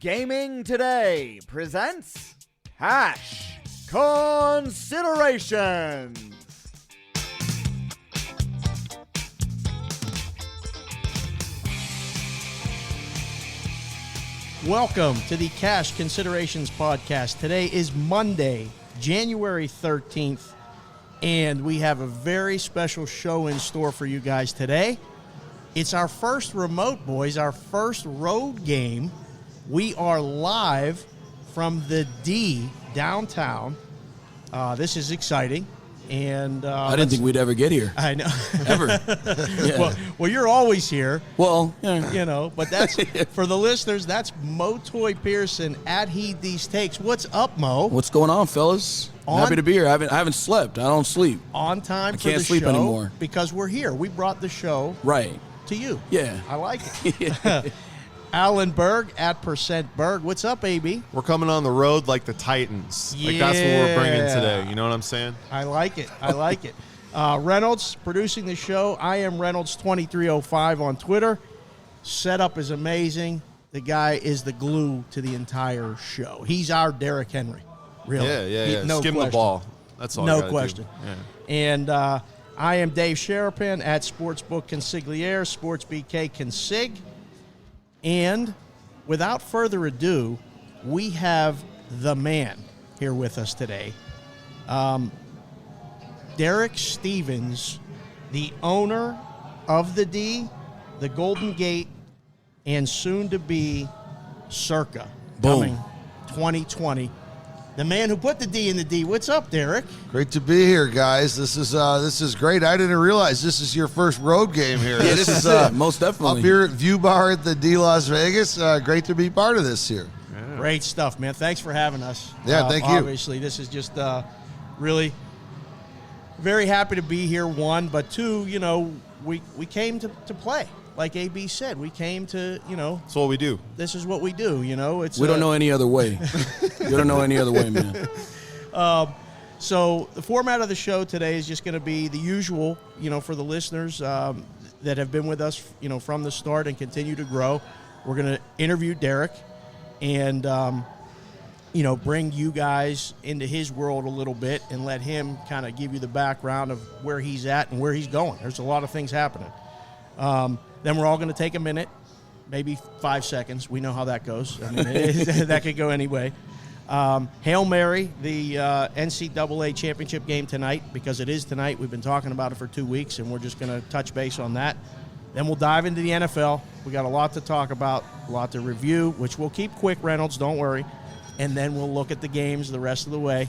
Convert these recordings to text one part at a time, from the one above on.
Gaming Today presents Cash Considerations. Welcome to the Cash Considerations podcast. Today is Monday, January 13th, and we have a very special show in store for you guys today. It's our first remote, boys, our first road game. We are live from the D downtown. This is exciting. And I didn't think we'd ever get here. I know. Ever. Yeah. Well, you're always here. Well, yeah. You know, but that's for the listeners. That's Mo Toy Pearson at Heed These Takes. What's up, Mo? What's going on, fellas? Happy to be here. I haven't slept. I don't sleep. On time I for can't the sleep show anymore. because we're here. We brought the show Right. to you. Yeah. I like it. Alan Berg at Percent Berg. What's up, AB? We're coming on the road like the Titans. Like that's what we're bringing today. You know what I'm saying? I like it. I like it. Reynolds producing the show. I am Reynolds 2305 on Twitter. Setup is amazing. The guy is the glue to the entire show. He's our Derrick Henry. Really. Yeah. No Skim question. the ball. That's all. No you gotta question. Do. Yeah. And I am Dave Sherapan at Sportsbook Consigliere, SportsBK Consig. And without further ado, we have the man here with us today. Derek Stevens, the owner of the D, the Golden Gate, and soon to be Circa. Boom. Coming 2020. The man who put the D in the D. What's up, Derek? Great to be here, guys. This is great. I didn't realize this is your first road game here. Yeah, this is it. Most definitely. Up here at View Bar at the D Las Vegas. Great to be part of this here. Yeah. Great stuff, man. Thanks for having us. Yeah, thank you. Obviously, this is just really very happy to be here, one. But two, you know, we came to play. Like AB said, we came to, you know. That's what we do. This is what we do, you know. We don't know any other way. We don't know any other way, man. So the format of the show today is just going to be the usual, you know, for the listeners that have been with us, you know, from the start and continue to grow. We're going to interview Derek and, you know, bring you guys into his world a little bit and let him kind of give you the background of where he's at and where he's going. There's a lot of things happening. Then we're all going to take a minute, maybe 5 seconds. We know how that goes. I mean, that could go any way. Hail Mary, the NCAA championship game tonight, because it is tonight. We've been talking about it for 2 weeks, and we're just going to touch base on that. Then we'll dive into the NFL. We got a lot to talk about, a lot to review, which we'll keep quick, Reynolds, don't worry. And then we'll look at the games the rest of the way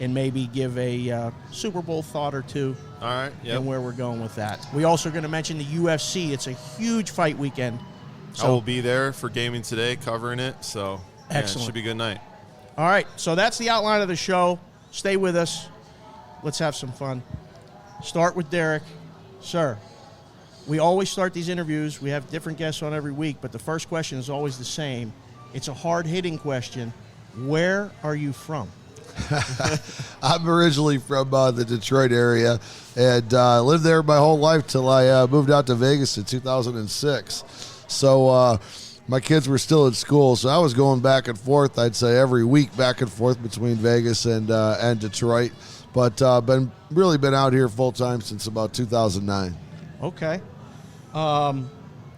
and maybe give a Super Bowl thought or two. All right. Yeah. And where we're going with that. We also are going to mention the UFC. It's a huge fight weekend. I will be there for Gaming Today covering it. So Excellent. It should be a good night. All right. So that's the outline of the show. Stay with us. Let's have some fun. Start with Derek. Sir, we always start these interviews. We have different guests on every week, but the first question is always the same. It's a hard-hitting question. Where are you from? I'm originally from the Detroit area and lived there my whole life till I moved out to Vegas in 2006. So my kids were still at school, so I was going back and forth, I'd say every week, back and forth between Vegas and Detroit. But been out here full-time since about 2009. Okay.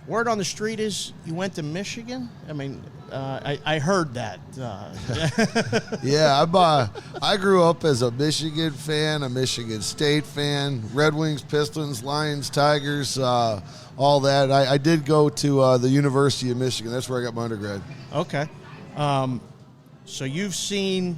Word on the street is you went to Michigan? I mean, I heard that. Yeah, I grew up as a Michigan fan, a Michigan State fan, Red Wings, Pistons, Lions, Tigers, all that. I did go to the University of Michigan. That's where I got my undergrad. Okay. So you've seen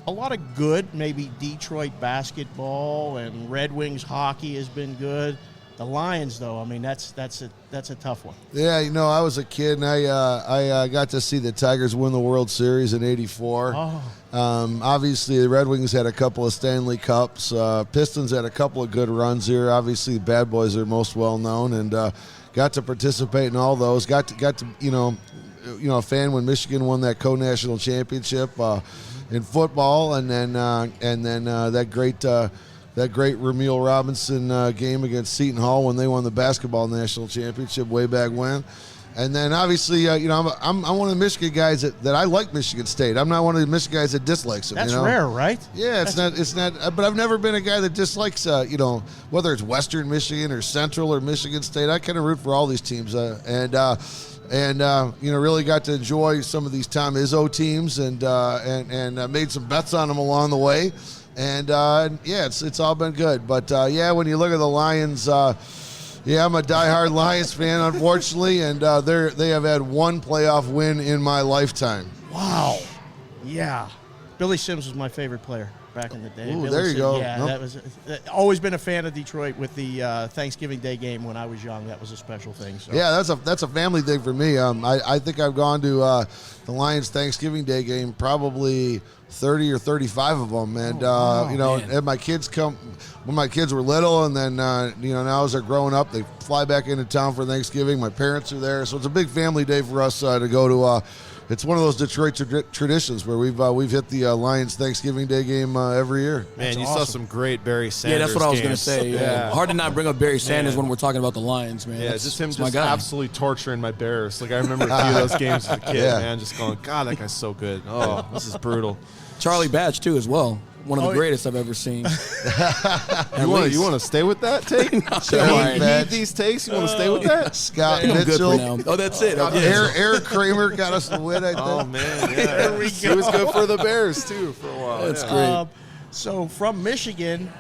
a lot of good, maybe Detroit basketball and Red Wings hockey has been good. The Lions, though, I mean, that's a tough one. Yeah, you know, I was a kid, and I got to see the Tigers win the World Series in '84. Oh. Obviously, the Red Wings had a couple of Stanley Cups. Pistons had a couple of good runs here. Obviously, the Bad Boys are most well known, and got to participate in all those. Got to you know, a fan when Michigan won that co-national championship in football, and then that great Ramil Robinson game against Seton Hall when they won the basketball national championship way back when. And then obviously, you know, I'm one of the Michigan guys that I like Michigan State. I'm not one of the Michigan guys that dislikes them. That's you know? rare, right? Yeah, it's not. But I've never been a guy that dislikes, you know, whether it's Western Michigan or Central or Michigan State. I kind of root for all these teams, and you know, really got to enjoy some of these Tom Izzo teams, and made some bets on them along the way, and yeah, it's all been good. But yeah, when you look at the Lions. Yeah, I'm a diehard Lions fan, unfortunately, and they have had one playoff win in my lifetime. Wow. Yeah. Billy Sims was my favorite player back in the day. Ooh, Billy there you Sims, go. Yeah, Nope. that was always been a fan of Detroit with the Thanksgiving Day game when I was young. That was a special thing. So. Yeah, that's a family thing for me. I think I've gone to the Lions Thanksgiving Day game probably 30 or 35 of them, and you know, man. and my kids come when my kids were little, and then you know, now as they're growing up, they fly back into town for Thanksgiving. My parents are there, so it's a big family day for us to go to. It's one of those Detroit traditions where we've hit the Lions Thanksgiving Day game every year. Man, That's you awesome. saw some great Barry Sanders. Yeah, that's what I was going to games. say. Yeah. Hard to not bring up Barry Sanders Man. when we're talking about the Lions, man. Yeah, That's just him my just guy. absolutely torturing my Bears. Like, I remember a few of those games as a kid, Yeah. man, just going, God, that guy's so good. Oh, this is brutal. Charlie Batch, too, as well. One of the Oh, greatest I've ever seen. You want to stay with that take? Charlie You Batch. need these takes? You want to stay with that? Scott I think I'm good for Mitchell, now. Oh, that's it. Okay. Eric Kramer got us the win. I think. Oh, man, yeah. There we He was go. good for the Bears, too, for a while. That's yeah. great. So from Michigan,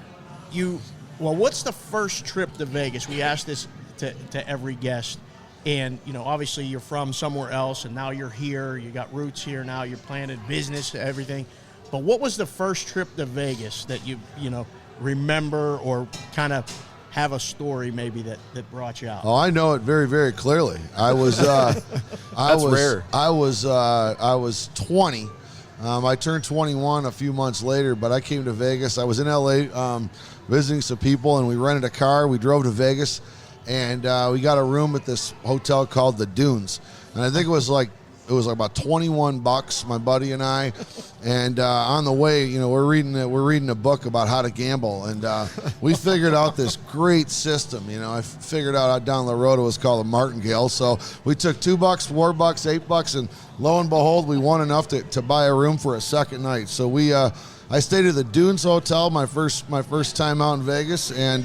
what's the first trip to Vegas? We ask this to every guest. And, you know, obviously you're from somewhere else, and now you're here. You got roots here now. You're planning business, everything. But what was the first trip to Vegas that you know, remember or kind of have a story maybe that brought you out? Oh, I know it very, very clearly. I was, rare. I was 20. I turned 21 a few months later, but I came to Vegas. I was in LA visiting some people, and we rented a car. We drove to Vegas, and we got a room at this hotel called the Dunes. And I think it was like about $21, my buddy and I. And on the way, you know, we're reading a book about how to gamble, and we figured out this great system. You know, I figured out down the road it was called a martingale. So we took $2, $4, $8, and lo and behold, we won enough to buy a room for a second night. So I stayed at the Dunes Hotel my first time out in Vegas, and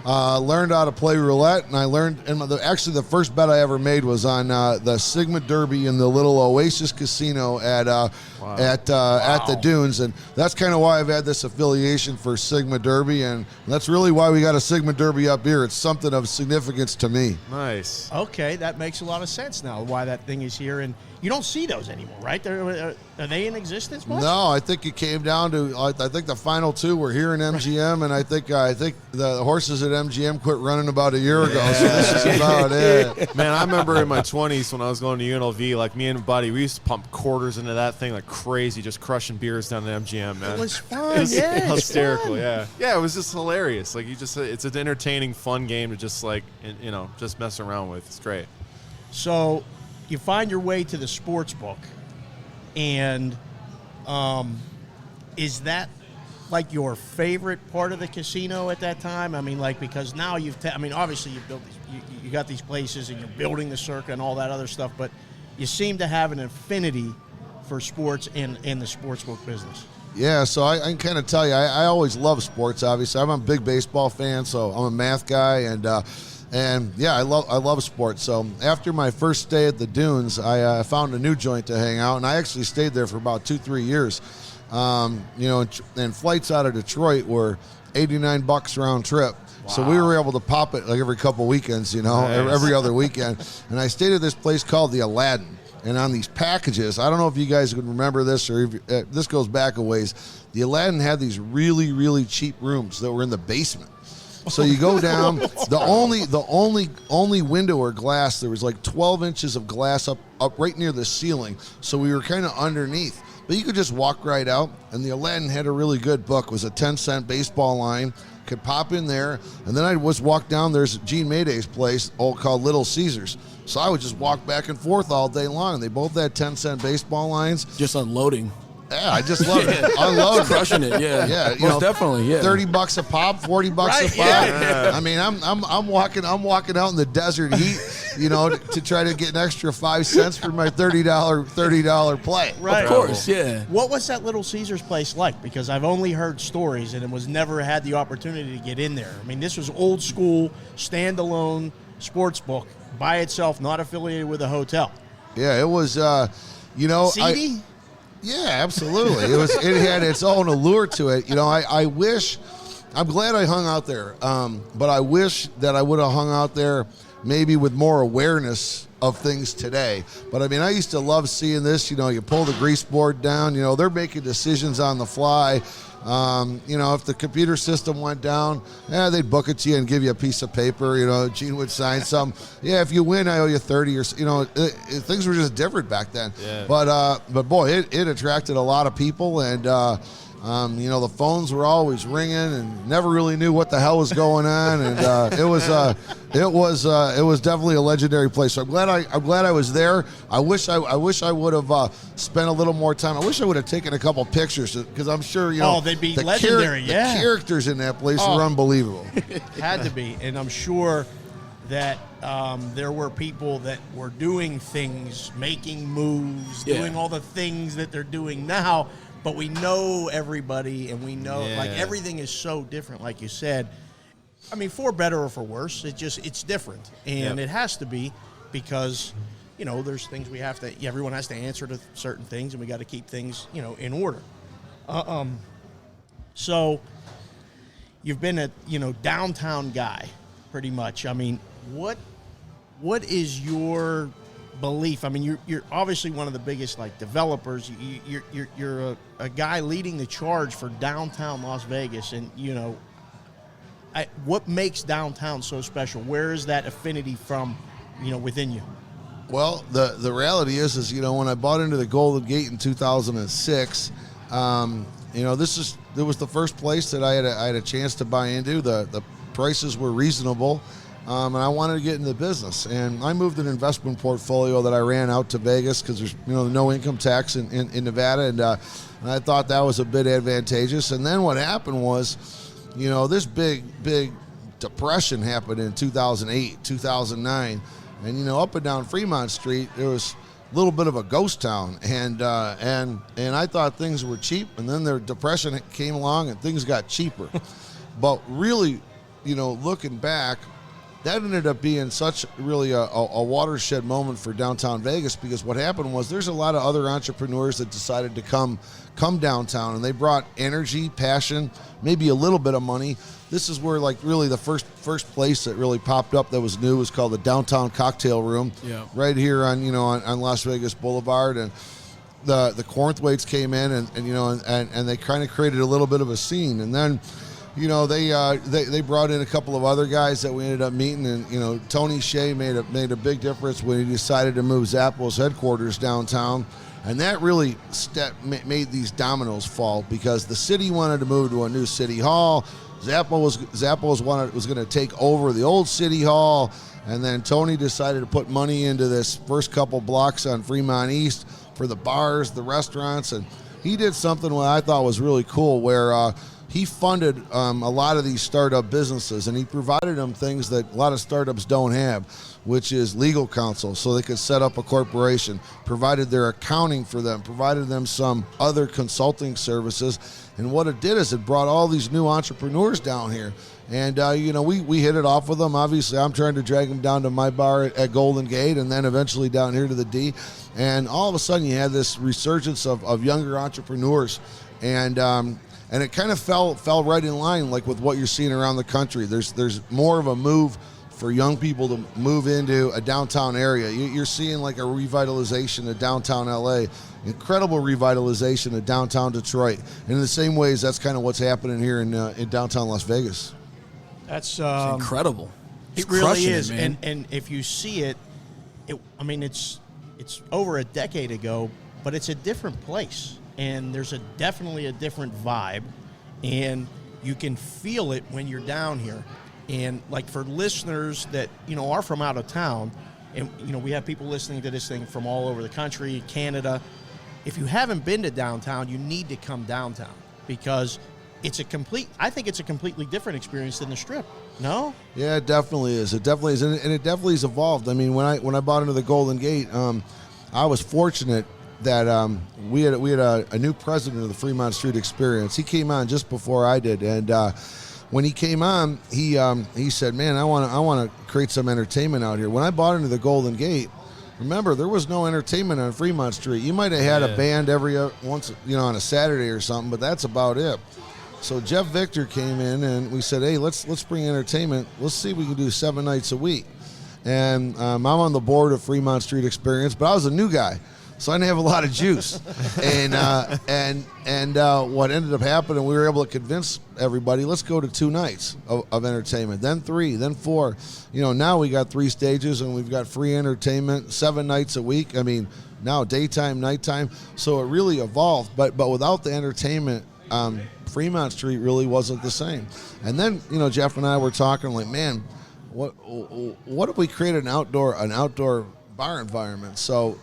learned how to play roulette, and I learned. And actually, the first bet I ever made was on the Sigma Derby in the little Oasis Casino at the Dunes, and that's kind of why I've had this affiliation for Sigma Derby, and that's really why we got a Sigma Derby up here. It's something of significance to me. Nice. Okay, that makes a lot of sense now why that thing is here. And you don't see those anymore, right? Are they in existence much? No, I think it came down to I think the final two were here in MGM, and I think the horses at MGM quit running about a year ago. So this is about it. Man, I remember in my 20s when I was going to UNLV, like me and a buddy, we used to pump quarters into that thing like crazy, just crushing beers down at MGM, man. It was fun, It was yeah. it's hysterical, fun. yeah. Yeah, it was just hilarious. Like, it's an entertaining, fun game to just, like, you know, just mess around with. It's great. So you find your way to the sports book, and is that like your favorite part of the casino at that time? I mean, like, because now obviously you've built you got these places and you're building the Circa and all that other stuff, but you seem to have an affinity for sports and the sports book business. Yeah, so I can kind of tell you, I always love sports. Obviously, I'm a big baseball fan, so I'm a math guy, and yeah, I love sports. So after my first stay at the Dunes, I found a new joint to hang out, and I actually stayed there for about 2-3 years. You know, and flights out of Detroit were $89 round trip. Wow. So we were able to pop it like every couple weekends, you know, Nice. every other weekend. And I stayed at this place called the Aladdin. And on these packages, I don't know if you guys can remember this, or if this goes back a ways. The Aladdin had these really, really cheap rooms that were in the basement. So you go down. The only window or glass, there was like 12 inches of glass up right near the ceiling. So we were kind of underneath. But you could just walk right out. And the Aladdin had a really good book. It was a 10-cent baseball line. Could pop in there, and then I'd just walk down. There's Gene Mayday's place, called Little Caesars. So I would just walk back and forth all day long. They both had 10-cent baseball lines. Just unloading. Yeah, I just love it. Unloading. Crushing it, yeah. Yeah, Most definitely, yeah. $30 a pop, $40 a pop. Right, yeah. I mean, I'm walking out in the desert heat, to try to get an extra 5 cents for my $30 play. Right. Of course, yeah. What was that Little Caesars place like? Because I've only heard stories and it was never had the opportunity to get in there. I mean, this was old school, standalone sports book by itself, not affiliated with a hotel. Yeah, it was, Seedy? Yeah, absolutely. It had its own allure to it. I'm glad I hung out there, but I wish that I would have hung out there maybe with more awareness of things today. But I mean, I used to love seeing this. You pull the grease board down. They're making decisions on the fly. If the computer system went down, they'd book it to you and give you a piece of paper. Gene would sign some. Yeah, if you win, I owe you 30. Or things were just different back then. Yeah. But boy, it attracted a lot of people, and the phones were always ringing, and never really knew what the hell was going on. And it was definitely a legendary place. So I'm glad I was there. I wish I would have spent a little more time. I wish I would have taken a couple pictures, because I'm sure they'd be legendary. The characters in that place were unbelievable. Had to be, and I'm sure that there were people that were doing things, making moves, doing all the things that they're doing now. But we know everybody, and we know everything is so different, like you said. I mean, for better or for worse, it's different, and it has to be, because there's things everyone has to answer to certain things, and we got to keep things in order. So you've been a downtown guy, pretty much. I mean, what is your belief? I mean, you're obviously one of the biggest developers. You're a guy leading the charge for downtown Las Vegas, and what makes downtown so special? Where is that affinity from, within you? Well, the reality is when I bought into the Golden Gate in 2006, it was the first place that I had a chance to buy into. The prices were reasonable. And I wanted to get into the business, and I moved an investment portfolio that I ran out to Vegas because there's no income tax in Nevada, and I thought that was a bit advantageous. And then what happened was, this big depression happened in 2008, 2009, and up and down Fremont Street there was a little bit of a ghost town, and I thought things were cheap, and then the depression came along and things got cheaper. But really, looking back, that ended up being such really a watershed moment for downtown Vegas, because what happened was there's a lot of other entrepreneurs that decided to come downtown, and they brought energy, passion, maybe a little bit of money. This is where really the first place that really popped up that was new was called the Downtown Cocktail Room, right here on Las Vegas Boulevard, and the Cornthwaites came in and they kind of created a little bit of a scene, and then they brought in a couple of other guys that we ended up meeting, and Tony Hsieh made a big difference when he decided to move Zappos headquarters downtown, and that really made these dominoes fall, because the city wanted to move to a new city hall. Zappos was going to take over the old city hall, and then Tony decided to put money into this first couple blocks on Fremont East for the bars, the restaurants, and he did something what I thought was really cool, where he funded a lot of these startup businesses, and he provided them things that a lot of startups don't have, which is legal counsel, so they could set up a corporation, provided their accounting for them, provided them some other consulting services. And what it did is it brought all these new entrepreneurs down here. And, we hit it off with them. Obviously, I'm trying to drag them down to my bar at Golden Gate, and then eventually down here to the D. And all of a sudden, you had this resurgence of younger entrepreneurs. And it kind of fell right in line with what you're seeing around the country. There's more of a move for young people to move into a downtown area. You're seeing a revitalization of downtown LA, incredible revitalization of downtown Detroit. And in the same ways, that's kind of what's happening here in downtown Las Vegas. That's it's incredible. It really is. And if you see it, it's over a decade ago, but it's a different place. And there's definitely a different vibe, and you can feel it when you're down here. And for listeners that are from out of town, and we have people listening to this thing from all over the country, Canada. If you haven't been to downtown, you need to come downtown, because I think it's a completely different experience than the Strip. No? Yeah, it definitely is. It definitely is, and it definitely has evolved. I mean, when I bought into the Golden Gate, I was fortunate that we had a new president of the Fremont Street Experience. He came on just before I did, and when he came on, he said, "Man, I want to create some entertainment out here." When I bought into the Golden Gate, remember, there was no entertainment on Fremont Street. You might have had a band every once, on a Saturday or something, but that's about it. So Jeff Victor came in, and we said, "Hey, let's bring entertainment. Let's see if we can do 7 nights a week." And I'm on the board of Fremont Street Experience, but I was a new guy, so I didn't have a lot of juice. and what ended up happening, we were able to convince everybody, let's go to 2 nights of entertainment, then 3, then 4. Now we got 3 stages, and we've got free entertainment 7 nights a week. I mean, now daytime, nighttime. So it really evolved, but without the entertainment, Fremont Street really wasn't the same. And then, Jeff and I were talking like, man, what if we created an outdoor bar environment? So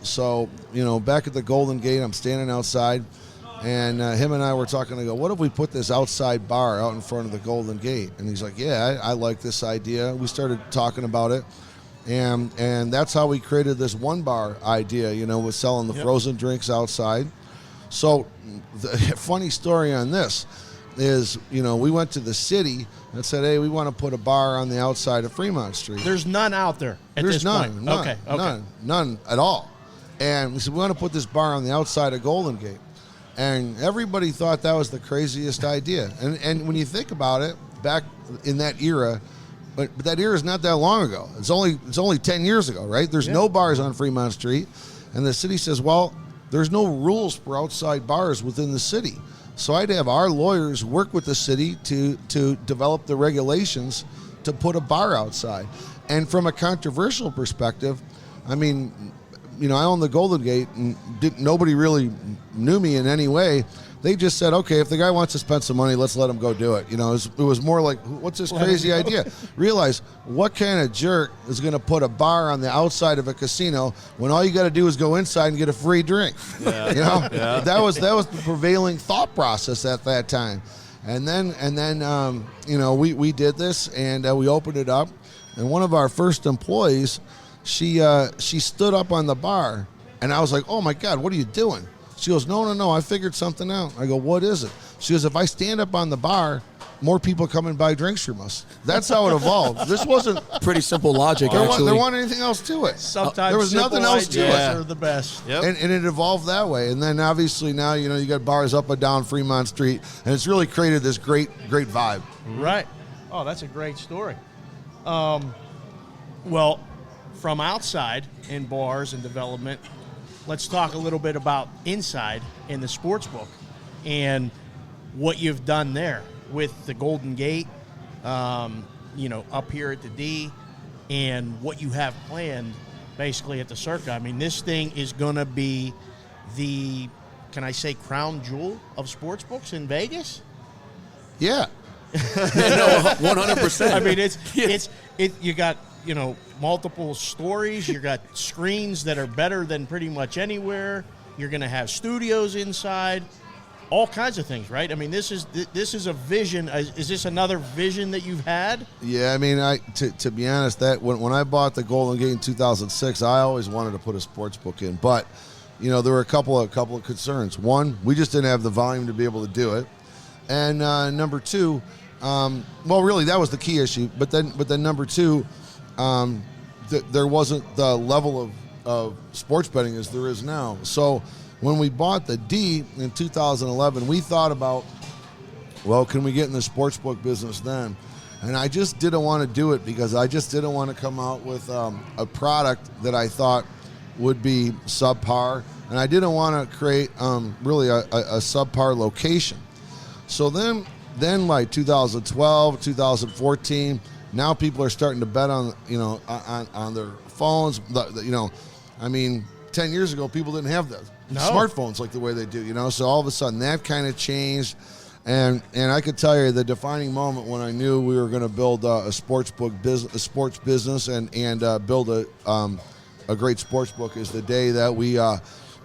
back at the Golden Gate, I'm standing outside, and him and I were talking. I go, what if we put this outside bar out in front of the Golden Gate? And he's like, yeah, I like this idea. We started talking about it, and that's how we created this one bar idea. With selling the frozen drinks outside. So the funny story on this is, we went to the city and said, hey, we want to put a bar on the outside of Fremont Street. There's none out there at this point. None at all. And we said, we want to put this bar on the outside of Golden Gate. And everybody thought that was the craziest idea. And when you think about it, back in that era, but that era is not that long ago. It's only 10 years ago, right? There's no bars on Fremont Street. And the city says, well, there's no rules for outside bars within the city. So I'd have our lawyers work with the city to develop the regulations to put a bar outside. And from a controversial perspective, I mean, I own the Golden Gate, and nobody really knew me in any way. They just said, okay, if the guy wants to spend some money, let's let him go do it. It was more like, what's this crazy idea? Realize, what kind of jerk is going to put a bar on the outside of a casino when all you got to do is go inside and get a free drink? Yeah. That was the prevailing thought process at that time. And then we did this, and we opened it up. And one of our first employees, she stood up on the bar, and I was like, oh my God, what are you doing? She goes, no, I figured something out. I go, what is it? She goes, if I stand up on the bar, more people come and buy drinks from us. That's how it evolved. This wasn't pretty simple logic, actually. There wasn't anything else to it. Sometimes there was nothing else to it. Are the best. Yep. And it evolved that way. And then obviously now, you got bars up and down Fremont Street, and it's really created this great vibe. Right. Oh, that's a great story. Well, from outside in bars and development, let's talk a little bit about inside in the sports book and what you've done there with the Golden Gate, up here at the D, and what you have planned basically at the Circa. I mean, this thing is going to be the, can I say, crown jewel of sports books in Vegas? Yeah. No, 100%. I mean, you got, multiple stories. You got screens that are better than pretty much anywhere. You're going to have studios inside, all kinds of things, right? I mean, this is a vision. Is this another vision that you've had? Yeah, I mean, to be honest, that when I bought the Golden Gate in 2006, I always wanted to put a sports book in, but there were a couple of concerns. One, we just didn't have the volume to be able to do it, and number two, really that was the key issue. But then number two. There wasn't the level of sports betting as there is now. So when we bought the D in 2011, we thought about, well, can we get in the sportsbook business then? And I just didn't want to do it because I just didn't want to come out with a product that I thought would be subpar, and I didn't want to create really a subpar location. So then like 2012, 2014. Now people are starting to bet on their phones. I mean, 10 years ago people didn't have the smartphones like the way they do. So all of a sudden that kind of changed, and I could tell you the defining moment when I knew we were going to build a sports business, and build a great sports book is the day that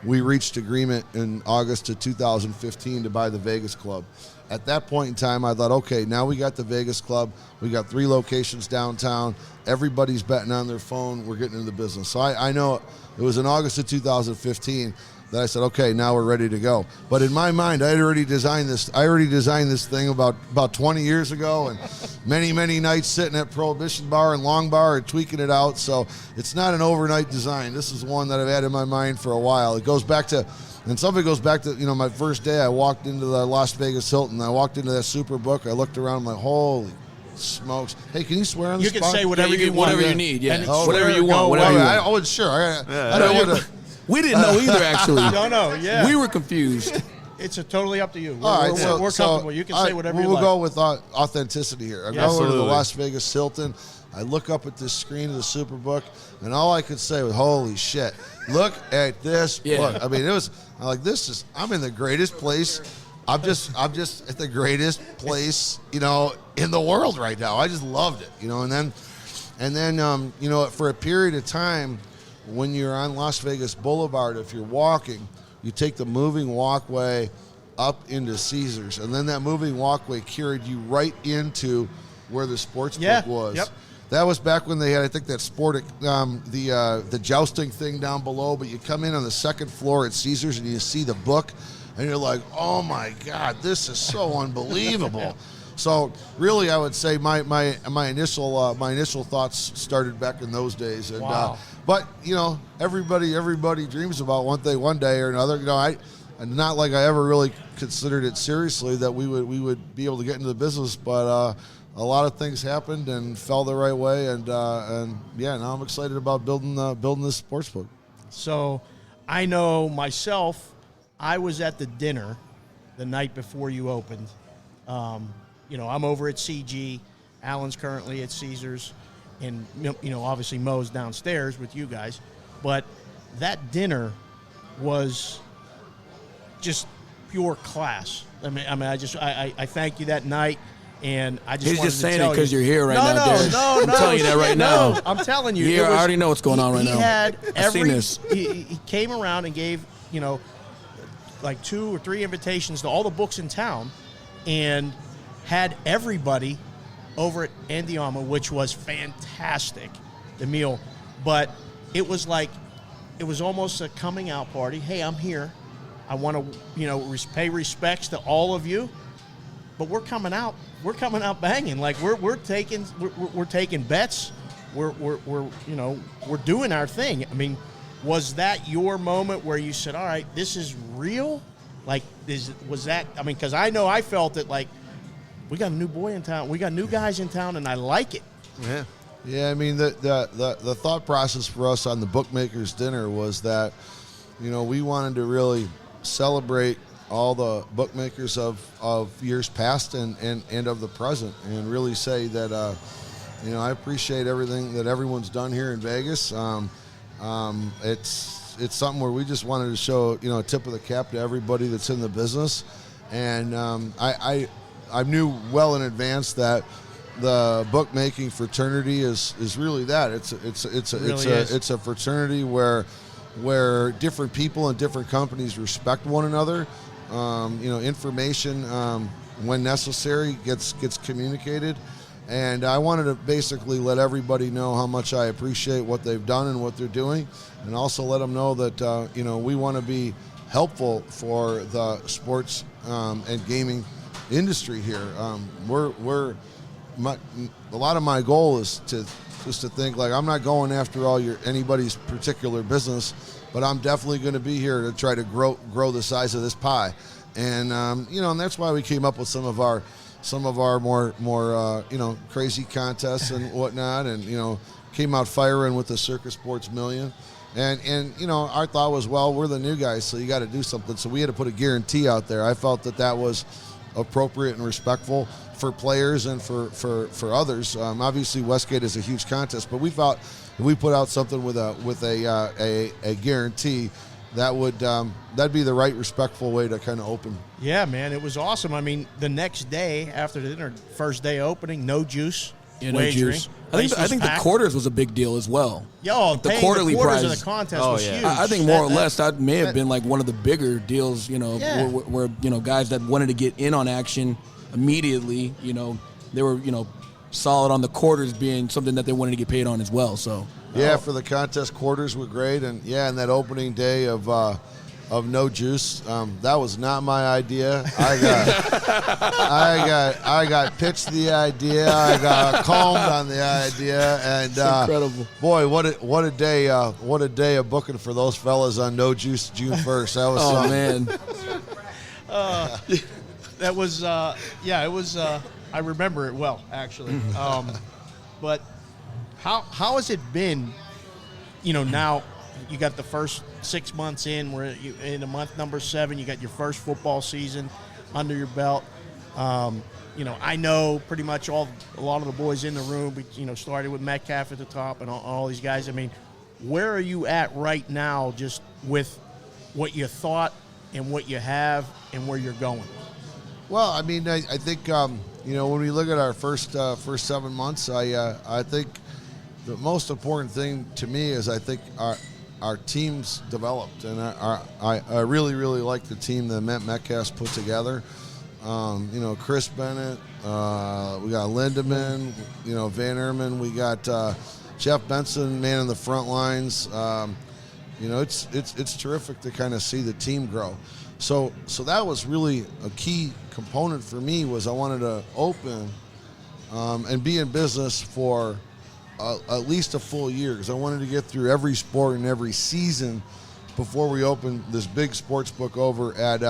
we reached agreement in August of 2015 to buy the Vegas club. At that point in time, I thought, okay, now we got the Vegas club. We got 3 locations downtown. Everybody's betting on their phone. We're getting into the business. So I know it was in August of 2015 that I said, okay, now we're ready to go. But in my mind, I had already designed this. I already designed this thing about 20 years ago, and many nights sitting at Prohibition Bar and Long Bar and tweaking it out. So it's not an overnight design. This is one that I've had in my mind for a while. It goes back to, and some of it goes back to, my first day. I walked into the Las Vegas Hilton. I walked into that Superbook. I looked around. I'm like, holy smokes! Hey, can you swear on the You spot? can say whatever you want. Whatever you need, yeah. And Whatever you want, go whatever you want. I wasn't sure. I don't know. We didn't know either, actually. No, yeah. We were confused. It's totally up to you. All right, We're comfortable. You can say whatever you we'll like. go with authenticity here. I Yeah. go over to the Absolutely. Las Vegas Hilton. I look up at this screen of the Superbook, and all I could say was, "Holy shit! Look at this Yeah. book." I mean, I'm like, I'm in the greatest place. I'm just at the greatest place, in the world right now. I just loved it, and then, for a period of time, when you're on Las Vegas Boulevard, if you're walking, you take the moving walkway up into Caesars, and then that moving walkway carried you right into where the sports book was. Yep. That was back when they had, I think, that the jousting thing down below. But you come in on the second floor at Caesars and you see the book, and you're like, "Oh my God, this is so unbelievable." So really, I would say my initial thoughts started back in those days. And Wow. but everybody dreams about one thing, one day or another. Not like I ever really considered it seriously that we would be able to get into the business, but a lot of things happened and fell the right way, and now I'm excited about building this sports book. So I know myself, I was at the dinner the night before you opened. I'm over at CG. Alan's currently at Caesars. And, obviously Mo's downstairs with you guys. But that dinner was just pure class. I thank you that night. And I just He's wanted just to saying tell it because you. you're here right now, Derek. No, I'm telling you that right now. I'm telling you. Yeah, it was- I already know what's going on right he now. Had I've seen this. He came around and gave, like 2 or 3 invitations to all the books in town and had everybody over at Andiamo, which was fantastic, the meal. But it was almost a coming out party. Hey, I'm here. I want to, pay respects to all of you. But we're coming out banging. Like we're taking bets. We're doing our thing. I mean, was that your moment where you said, "All right, this is real"? Was that? I mean, because I know I felt it. Like, we got a new boy in town. We got new guys in town, and I like it. Yeah. Yeah, I mean, the thought process for us on the Bookmakers dinner was that, we wanted to really celebrate all the bookmakers of years past and of the present, and really say that, I appreciate everything that everyone's done here in Vegas. It's something where we just wanted to show, a tip of the cap to everybody that's in the business. And I knew well in advance that the bookmaking fraternity is really that. It's a fraternity where different people and different companies respect one another. Information when necessary gets communicated, and I wanted to basically let everybody know how much I appreciate what they've done and what they're doing, and also let them know that we want to be helpful for the sports and gaming industry here. A lot of my goal is to think like I'm not going after anybody's particular business, but I'm definitely going to be here to try to grow the size of this pie, and and that's why we came up with some of our more crazy contests and whatnot, and came out firing with the Circa Sports Million, and our thought was, well, we're the new guys, so you got to do something, so we had to put a guarantee out there. I felt that was appropriate and respectful for players and for others. Obviously, Westgate is a huge contest, but we thought if we put out something with a guarantee, that'd be the right, respectful way to kind of open. Yeah, man, it was awesome. I mean, the next day after the dinner, first day opening, no juice, Yeah, no wagering. juice. Place I was think the packed. quarters was a big deal as well. Yo, the paying quarterly the quarters prize. of the contest Oh, was yeah. huge. I think more or less that may have been like one of the bigger deals, Yeah. where guys that wanted to get in on action immediately, they were, solid on the quarters being something that they wanted to get paid on as well. So Yeah, for the contest, quarters were great, and and that opening day of no juice, that was not my idea. I got pitched the idea. I got calmed on the idea, and incredible. Boy, what a day! What a day of booking for those fellas on no juice June 1st. That was something. Man, That was, it was. I remember it well, actually. But how has it been? Now you got the first 6 months in. We're in a month number 7. You got your first football season under your belt. I know pretty much a lot of the boys in the room. We, started with Metcalf at the top and all these guys. I mean, where are you at right now, just with what you thought and what you have and where you're going? Well, I mean, I think when we look at our first 7 months, I think the most important thing to me is I think our teams developed, and I really like the team that Metcalf put together. Chris Bennett, we got Lindemann, Van Erman, we got Jeff Benson, man in the front lines. It's terrific to kind of see the team grow. So that was really a key component for me, was I wanted to open and be in business for at least a full year, because I wanted to get through every sport and every season before we opened this big sports book over at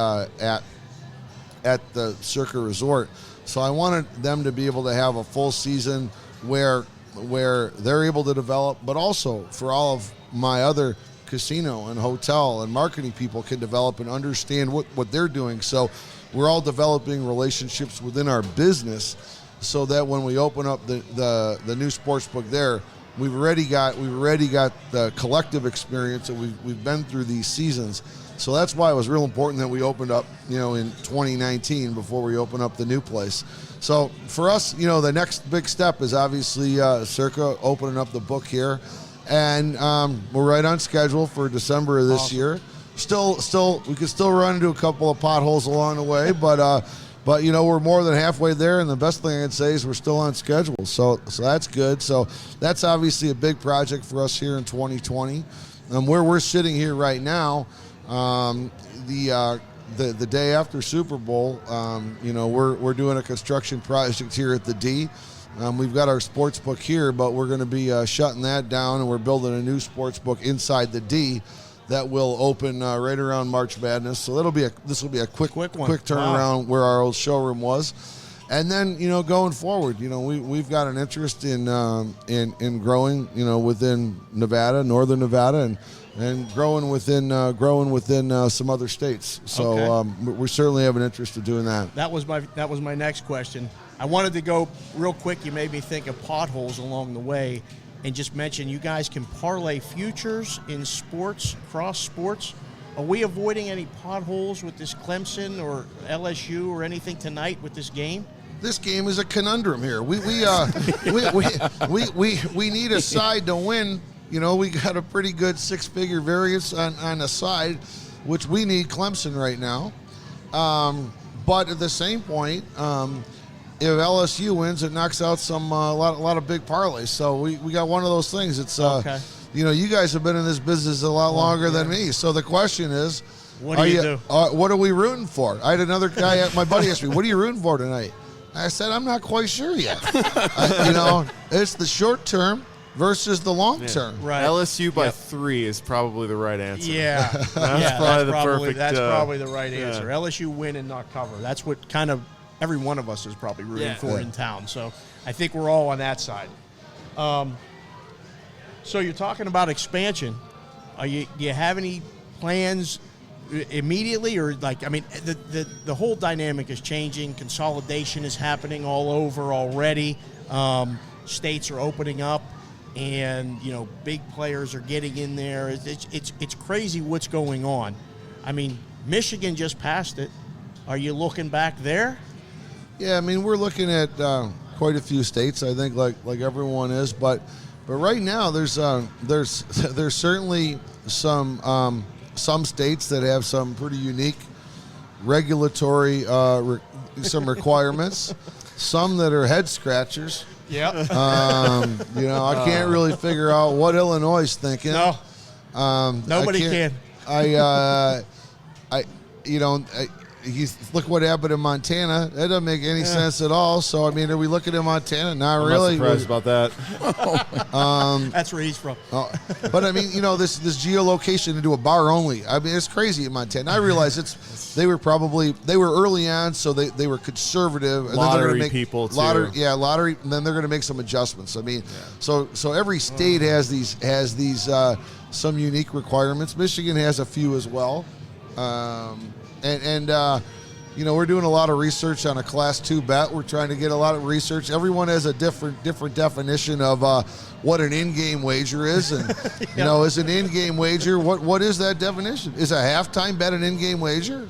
the Circa Resort. So I wanted them to be able to have a full season where they're able to develop, but also for all of my other casino and hotel and marketing people can develop and understand what they're doing. So we're all developing relationships within our business, so that when we open up the new sports book there, we've already got the collective experience that we've been through these seasons. So that's why it was real important that we opened up, in 2019 before we open up the new place. So for us, the next big step is obviously Circa opening up the book here, and we're right on schedule for December of this year. Still, we could still run into a couple of potholes along the way, but we're more than halfway there, and the best thing I'd say is we're still on schedule. So that's good. So that's obviously a big project for us here in 2020. Where we're sitting here right now, the day after Super Bowl, we're doing a construction project here at the D. We've got our sports book here, but we're going to be shutting that down, and we're building a new sports book inside the D that will open right around March Madness. So this will be a quick turnaround where our old showroom was. And then going forward, we've got an interest in growing within Nevada, northern Nevada, and growing within some other states. So Okay. We certainly have an interest in doing that. That was my next question. I wanted to go real quick. You made me think of potholes along the way, and just mention you guys can parlay futures in sports, cross sports. Are we avoiding any potholes with this Clemson or LSU or anything tonight with this game? This game is a conundrum here. We need a side to win. We got a pretty good 6-figure variance on a side, which we need Clemson right now. But at the same point, if LSU wins, it knocks out a lot of big parlays. So we got one of those things. It's Okay. You guys have been in this business a lot longer than me. So the question is, What do you do? What are we rooting for? I had another guy, my buddy asked me, "What are you rooting for tonight?" I said, "I'm not quite sure yet." It's the short term versus the long term. Right. LSU by 3 is probably the right answer. Yeah, That's probably perfect, That's probably the right yeah. answer. LSU win and not cover. That's what kind of every one of us is probably rooting for in town. So I think we're all on that side. So you're talking about expansion. Do you have any plans immediately, or the whole dynamic is changing. Consolidation is happening all over already. States are opening up, and big players are getting in there. It's crazy what's going on. I mean, Michigan just passed it. Are you looking back there? Yeah, I mean, we're looking at quite a few states, I think, like everyone is. But right now, there's certainly some states that have some pretty unique regulatory some requirements. Some that are head scratchers. Yeah. I can't really figure out what Illinois is thinking. No. Nobody can. Look what happened in Montana. That doesn't make any sense at all. So, I mean, are we looking at Montana? Not I'm really. not surprised about that. That's where he's from. But I mean, this geolocation to do a bar only. I mean, it's crazy in Montana. I realize they were early on, so they were conservative. And Lottery then they're gonna make, people too. Lottery, and then they're going to make some adjustments. I mean, so every state has these some unique requirements. Michigan has a few as well. We're doing a lot of research on a Class 2 bet. We're trying to get a lot of research. Everyone has a different definition of what an in-game wager is, and is an in-game wager. What is that definition? Is a halftime bet an in-game wager?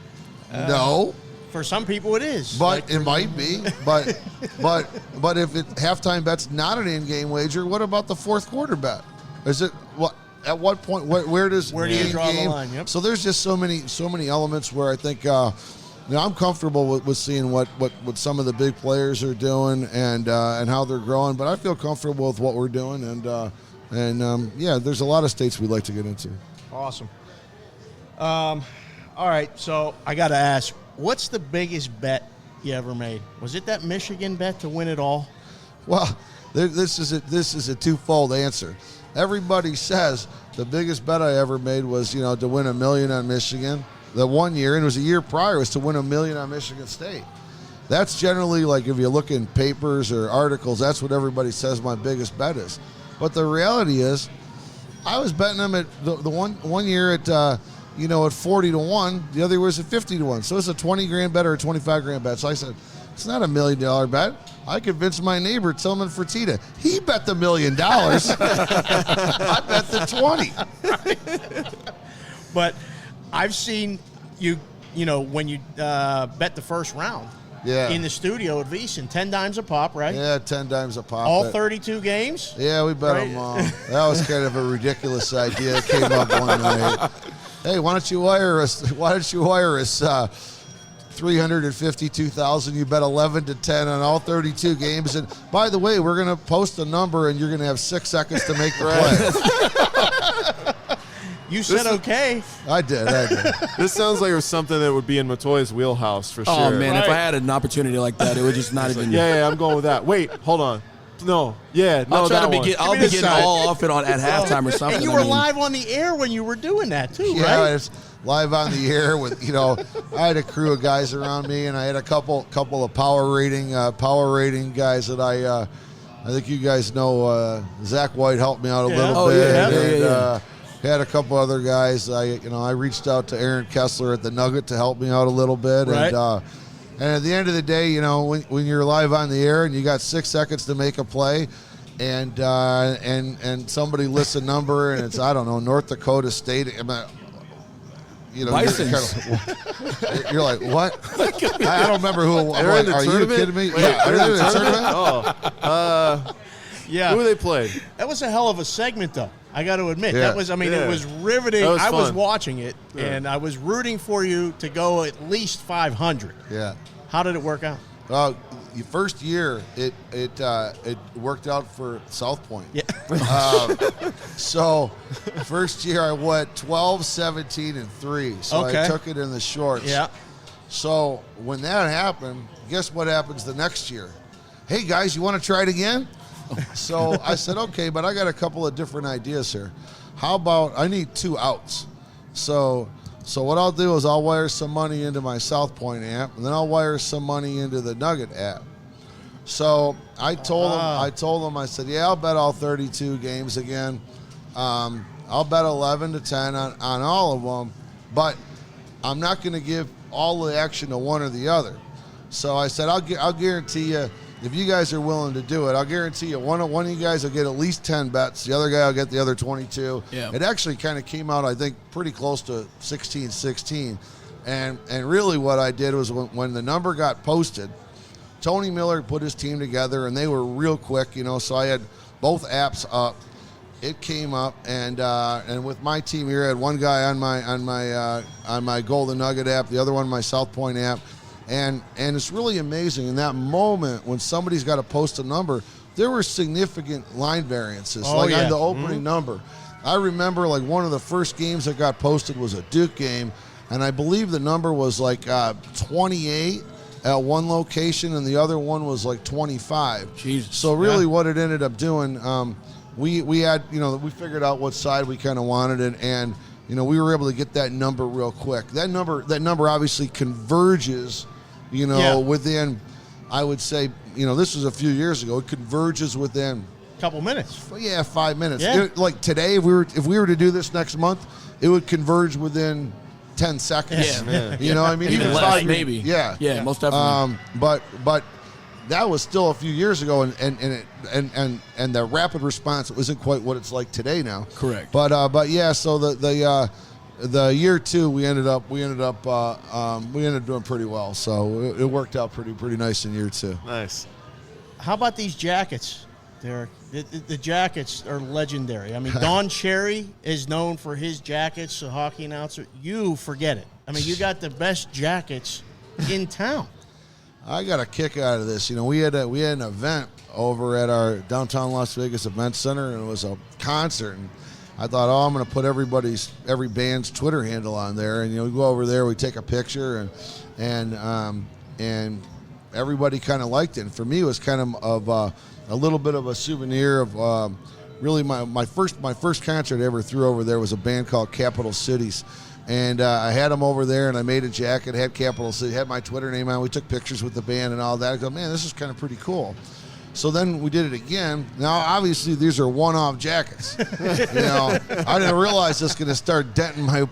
No. For some people, it is. But it might be. But if halftime bet's not an in-game wager, what about the fourth quarter bet? Is it what? At what point? Where do you draw the line? Yep. So there's just so many elements where I think I'm comfortable with seeing what some of the big players are doing and how they're growing. But I feel comfortable with what we're doing, and there's a lot of states we'd like to get into. Awesome. All right, so I got to ask, what's the biggest bet you ever made? Was it that Michigan bet to win it all? Well, this is a twofold answer. Everybody says the biggest bet I ever made was, to win $1 million on Michigan. The 1 year, and it was a year prior, was to win $1 million on Michigan State. That's generally, like, if you look in papers or articles, that's what everybody says my biggest bet is. But the reality is, I was betting them at the one year at at 40-1. The other was at 50-1. So it's a $20,000 bet or a $25,000 bet. So I said, it's not $1 million bet. I convinced my neighbor, Tillman Fertitta. He bet the $1 million. I bet the 20. But I've seen you, when you bet the first round in the studio at Veasan, 10 dimes a pop, right? Yeah, 10 dimes a pop. All 32 games? Yeah, we bet them all. That was kind of a ridiculous idea. It came up one night. Hey, why don't you wire us $352,000. You bet 11-10 on all 32 games. And by the way, we're going to post a number, and you're going to have 6 seconds to make the play. You said okay. I did. This sounds like it was something that would be in Matoy's wheelhouse for sure. Oh man, if I had an opportunity like that, it would just not even. Yeah, I'm going with that. Wait, hold on. No, I'll try to be I'll be getting all off it at halftime or something. And you were live on the air when you were doing that too, right? Yeah, it's live on the air with I had a crew of guys around me, and I had a couple of power rating guys that I think you guys know. Zach White helped me out a little bit. Yeah. Had a couple other guys. I reached out to Aaron Kessler at the Nugget to help me out a little bit, right. And at the end of the day, when you're live on the air and you got 6 seconds to make a play, and somebody lists a number and it's North Dakota State. You're like, what? I don't remember who it was. They're in the Are tournament? you kidding me? Wait, Yeah, they're they're in the tournament? tournament. Yeah. Who they played? That was a hell of a segment, though. I got to admit, Yeah. it was riveting. That was I was fun. watching it, and I was rooting for you to go at least 500. Yeah. How did it work out? Well, the first year it worked out for South Point. Yeah. So first year I went 12, 17, and 3. So Okay. I took it in the shorts. Yeah. So when that happened, guess what happens the next year? Hey guys, you want to try it again? So I said, okay, but I got a couple of different ideas here. How about I need 2 outs? So what I'll do is I'll wire some money into my South Point app, and then I'll wire some money into the Nugget app. So I told them, I said, yeah, I'll bet all 32 games again. I'll bet 11-10 on all of them, but I'm not going to give all the action to one or the other. So I said, I'll guarantee you, if you guys are willing to do it, I'll guarantee you one of you guys will get at least 10 bets. The other guy will get the other 22. Yeah. It actually kind of came out, I think, pretty close to 16-16. And really what I did was when the number got posted Tony Miller put his team together, and they were real quick, so I had both apps up. It came up, and with my team here, I had one guy on my Golden Nugget app, the other one my South Point app, and it's really amazing in that moment when somebody's got to post a number. There were significant line variances, on the opening number. I remember like one of the first games that got posted was a Duke game, and I believe the number was like 28 at one location, and the other one was like 25. Jesus. So really, what it ended up doing. We had, we figured out what side we kind of wanted it, and we were able to get that number real quick. That number obviously converges, within, I would say, this was a few years ago. It converges within a couple minutes. Yeah, 5 minutes. Yeah. Like today, if we were to do this next month, it would converge within 10 seconds. Yeah. Even less, 5 maybe. Yeah, most definitely. But that was still a few years ago, and the rapid response isn't quite what it's like today now. Correct. But yeah, so the year 2 we ended up doing pretty well. So it worked out pretty nice in year 2. Nice. How about these jackets, Derek? The jackets are legendary. I mean, Don Cherry is known for his jackets, a hockey announcer. You forget it. I mean, you got the best jackets in town. I got a kick out of this. We had an event over at our downtown Las Vegas Event Center, and it was a concert. And I thought, I'm going to put every band's Twitter handle on there, and we go over there, we take a picture, and everybody kind of liked it. And for me, it was kind of a little bit of a souvenir of really my first concert I ever threw over there was a band called Capital Cities. And I had them over there, and I made a jacket, had Capital City, had my Twitter name on. We took pictures with the band and all that. I go, man, this is kind of pretty cool. So then we did it again. Now, obviously, these are one-off jackets. I didn't realize this was going to start denting my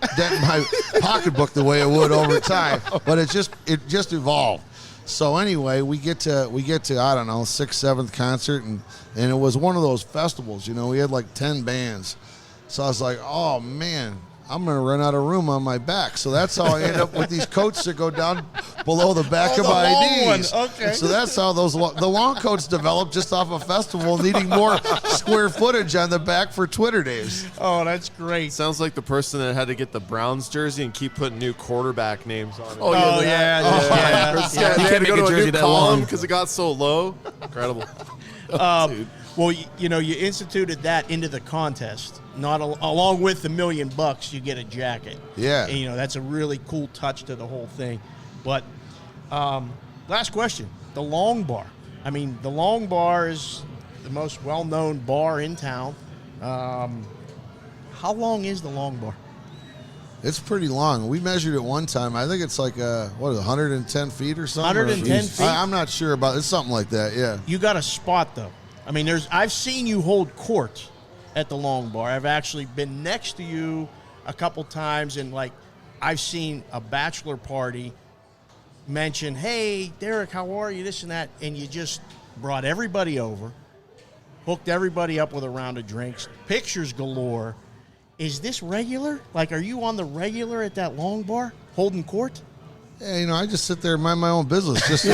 pocketbook the way it would over time. But it just evolved. So anyway, we get to I don't know, 6th, 7th concert, and it was one of those festivals. We had like 10 bands. So I was like, oh man, I'm going to run out of room on my back. So that's how I end up with these coats that go down below the back of my knees. Okay. So that's how the long coats developed just off a festival, needing more square footage on the back for Twitter days. Oh, that's great. Sounds like the person that had to get the Browns jersey and keep putting new quarterback names on it. Yeah. They had to go make a to a jersey new that column long. because it got so low. Incredible. Well, you instituted that into the contest. Along with the $1 million, you get a jacket. Yeah. And, that's a really cool touch to the whole thing. But last question, the Long Bar. I mean, the Long Bar is the most well-known bar in town. How long is the Long Bar? It's pretty long. We measured it one time. I think it's like 110 feet or something. 110 feet? I'm not sure about it. It's something like that. Yeah. You got a spot though. I mean, I've seen you hold court at the Long Bar. I've actually been next to you a couple times, and I've seen a bachelor party mention, "Hey, Derek, how are you?" This and that, and you just brought everybody over, hooked everybody up with a round of drinks, pictures galore. Is this regular? Are you on the regular at that Long Bar holding court? Yeah, I just sit there and mind my own business. Just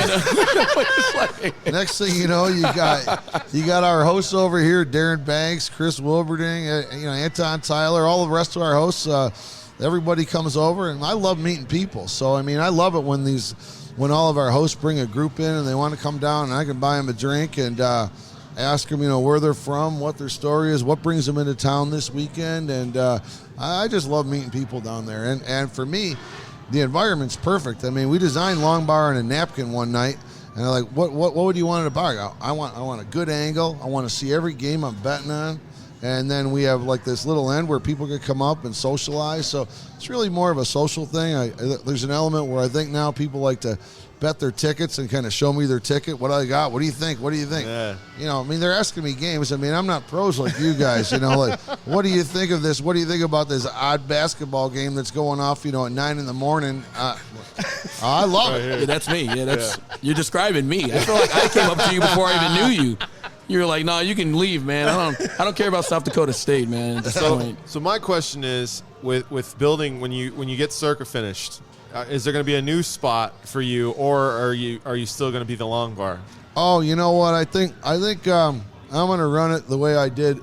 next thing you know, you got our hosts over here, Darren Banks, Chris Wilberding, Anton Tyler, all the rest of our hosts. Everybody comes over, and I love meeting people. So I love it when all of our hosts bring a group in and they want to come down, and I can buy them a drink and ask them, where they're from, what their story is, what brings them into town this weekend, and I just love meeting people down there. And for me, the environment's perfect. I mean, we designed Long Bar on a napkin one night, and they're like, what would you want at a bar? I want a good angle. I want to see every game I'm betting on. And then we have this little end where people can come up and socialize. So it's really more of a social thing. There's an element where I think now people like to bet their tickets and kind of show me their ticket. What I got? What do you think? What do you think? Yeah. They're asking me games. I'm not pros like you guys. What do you think of this? What do you think about this odd basketball game that's going off, at 9 in the morning? I love it. Yeah, that's me. Yeah, you're describing me. I feel like I came up to you before I even knew you. You're like, no, you can leave, man. I don't care about South Dakota State, man. At this point. So my question is, with building, when you get Circa finished, is there going to be a new spot for you, or are you still going to be the long bar? Oh, you know what? I think I'm going to run it the way I did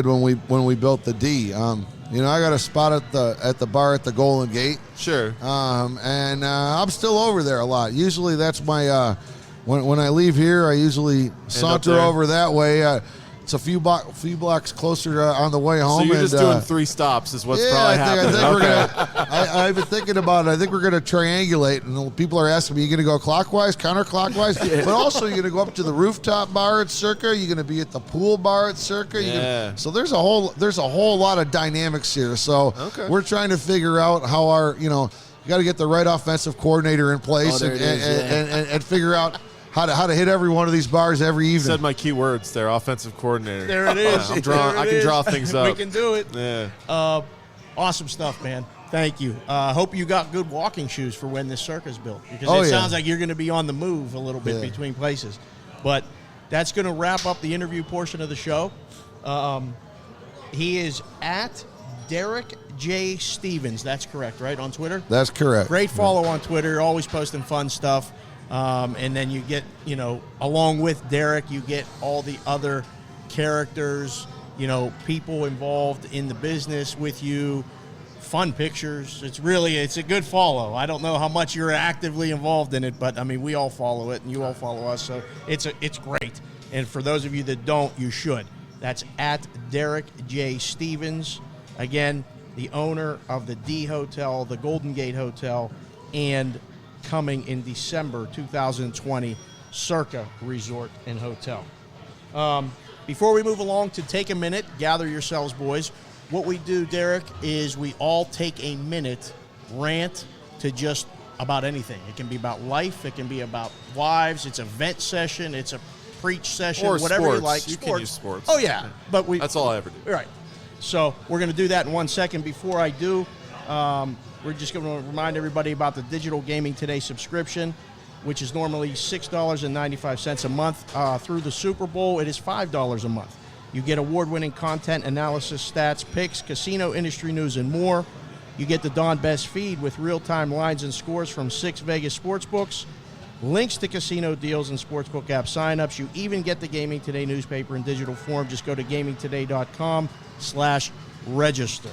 when we built the D. I got a spot at the bar at the Golden Gate. Sure. And I'm still over there a lot. Usually that's my when I leave here, I usually saunter over that way. It's a few blocks closer on the way home. So you're just doing 3 stops is what's probably happening. I've been thinking about it. I think we're going to triangulate, and people are asking me, you going to go clockwise, counterclockwise? But also you're going to go up to the rooftop bar at Circa. You're going to be at the pool bar at Circa. So there's a whole lot of dynamics here. So we're trying to figure out how you got to get the right offensive coordinator in place and figure out how to hit every one of these bars every evening. Said my key words there, offensive coordinator. There it is. I can draw things up. We can do it. Yeah. Awesome stuff, man. Thank you. Hope you got good walking shoes for when this Circa's built, because sounds like you're going to be on the move a little bit between places. But that's going to wrap up the interview portion of the show. He is at Derek J. Stevens. That's correct, right, on Twitter? That's correct. Great follow on Twitter. Always posting fun stuff. And then you get, along with Derek, you get all the other characters, people involved in the business with you, fun pictures. It's a good follow. I don't know how much you're actively involved in it, but we all follow it and you all follow us. So it's great. And for those of you that don't, you should. That's at Derek J. Stevens. Again, the owner of the D Hotel, the Golden Gate Hotel, and coming in December 2020, Circa Resort and Hotel. Before we move along to take a minute, gather yourselves, boys. What we do, Derek, is we all take a minute, rant to just about anything. It can be about life. It can be about wives. It's a vent session. It's a preach session. Or whatever sports. you like. You can use sports. Oh, yeah. But that's all I ever do. Right. So we're going to do that in 1 second. Before I do, we're just going to remind everybody about the Digital Gaming Today subscription, which is normally $6.95 a month. Through the Super Bowl, it is $5 a month. You get award-winning content, analysis, stats, picks, casino industry news, and more. You get the Don Best feed with real-time lines and scores from 6 Vegas sportsbooks, links to casino deals and sportsbook app signups. You even get the Gaming Today newspaper in digital form. Just go to gamingtoday.com/register.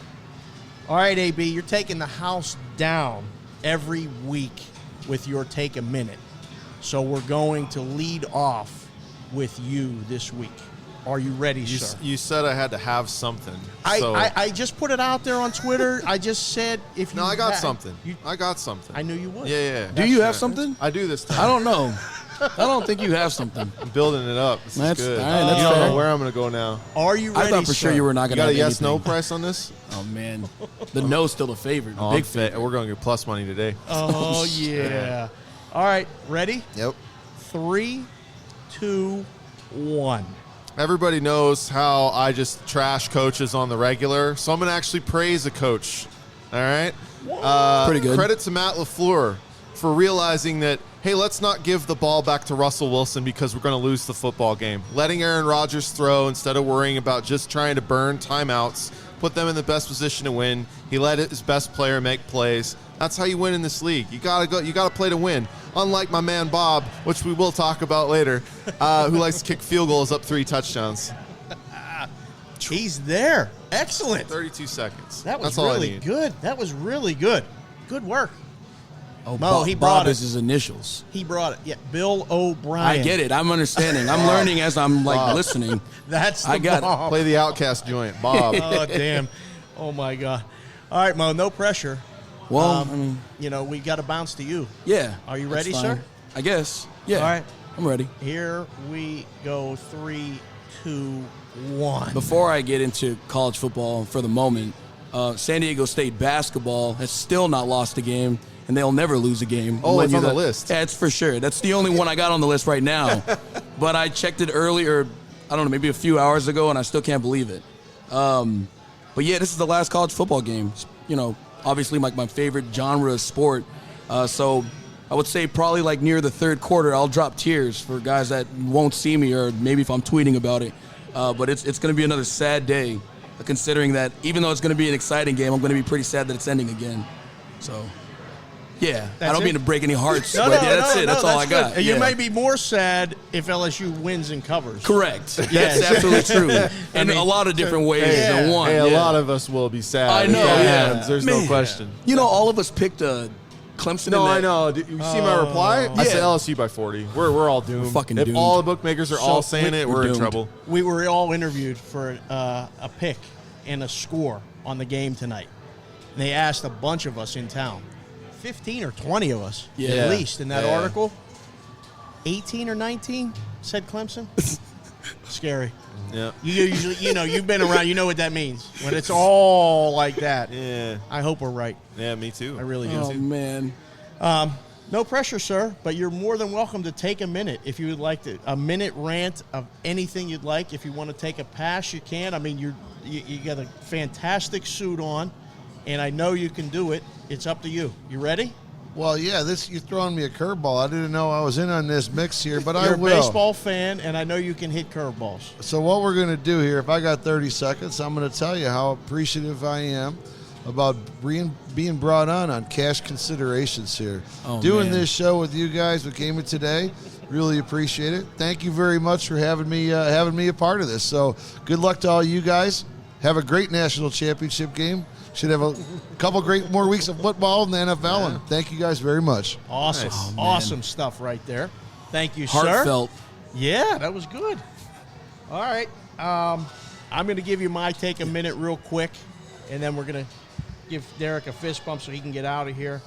All right, AB, you're taking the house down every week with your Take a Minute. So we're going to lead off with you this week. Are you ready, sir? You said I had to have something. I just put it out there on Twitter. I just said if you... No, I got something. I got something. I knew you would. Yeah. Do you have something? I do this time. I don't know. I don't think you have something. I'm building it up. This is good. All right, that's you don't fair. know where I'm going to go now. Are you ready, I thought for sure you were not going to have got a anything. yes-no price on this? Oh, man. The no's still the favorite. Oh, Big favorite. We're going to get plus money today. Oh, yeah. All right, ready? Yep. 3, 2, 1. Everybody knows how I just trash coaches on the regular, so I'm going to actually praise a coach. All right? Pretty good. Credit to Matt LaFleur for realizing that, hey, let's not give the ball back to Russell Wilson because we're going to lose the football game. Letting Aaron Rodgers throw instead of worrying about just trying to burn timeouts, put them in the best position to win. He let his best player make plays. That's how you win in this league. You gotta play to win. Unlike my man Bob, which we will talk about later, who likes to kick field goals up 3 touchdowns. He's there. Excellent. 32 seconds. That was That's all I really need. good. That was really good. Good work. Oh, Mo, he brought Bob it. is his initials. He brought it. Yeah, Bill O'Brien. I get it. I'm understanding. I'm learning as I'm listening. That's the I got it. bomb. Play the Outcast joint, Bob. Oh, damn. Oh, my God. All right, Mo, no pressure. Well, we got to bounce to you. yeah. Are you that's ready, fine. sir? I guess. Yeah. All right. I'm ready. Here we go. 3, 2, 1. Before I get into college football for the moment, San Diego State basketball has still not lost a game, and they'll never lose a game. Oh, it's on the list. Yeah, it's for sure. That's the only one I got on the list right now. But I checked it earlier, I don't know, maybe a few hours ago, and I still can't believe it. But yeah, this is the last college football game. Obviously my favorite genre of sport. So I would say probably like near the third quarter, I'll drop tears for guys that won't see me, or maybe if I'm tweeting about it. But it's going to be another sad day, considering that even though it's going to be an exciting game, I'm going to be pretty sad that it's ending again. So, yeah, I don't mean to break any hearts, but that's it. That's all I got. Good. You may be more sad if LSU wins and covers. Correct. That's absolutely true. And a lot of different ways than one. Hey, a lot of us will be sad. I know. There's no question. You know, all of us picked Clemson. No, I know. Did you see my reply? I said LSU by 40. We're all doomed. We're fucking if doomed. all the bookmakers are all saying we're in doomed. trouble. We were all interviewed for a pick and a score on the game tonight. And they asked a bunch of us in town, 15 or 20 of us at least in that article. 18 or 19 said Clemson. Scary. Yeah. You usually, you've been around. You know what that means when it's all like that. Yeah. I hope we're right. Yeah, me too. I really do. Oh, man. No pressure, sir, but you're more than welcome to take a minute if you would like to. A minute rant of anything you'd like. If you want to take a pass, you can. I mean, you got a fantastic suit on, and I know you can do it. It's up to you. You ready? Well, yeah, you're throwing me a curveball. I didn't know I was in on this mix here, but I You're will. a baseball fan, and I know you can hit curveballs. So what we're going to do here, if I got 30 seconds, I'm going to tell you how appreciative I am about being brought on cash considerations here. Doing this show with you guys who came in today, really appreciate it. Thank you very much for having me a part of this. So good luck to all you guys. Have a great national championship game. Should have a couple great more weeks of football in the NFL, and thank you guys very much. Awesome. Nice. Awesome stuff right there. Thank you, sir. Heartfelt. Yeah, that was good. All right. I'm going to give you my take a minute real quick, and then we're going to give Derek a fist bump so he can get out of here.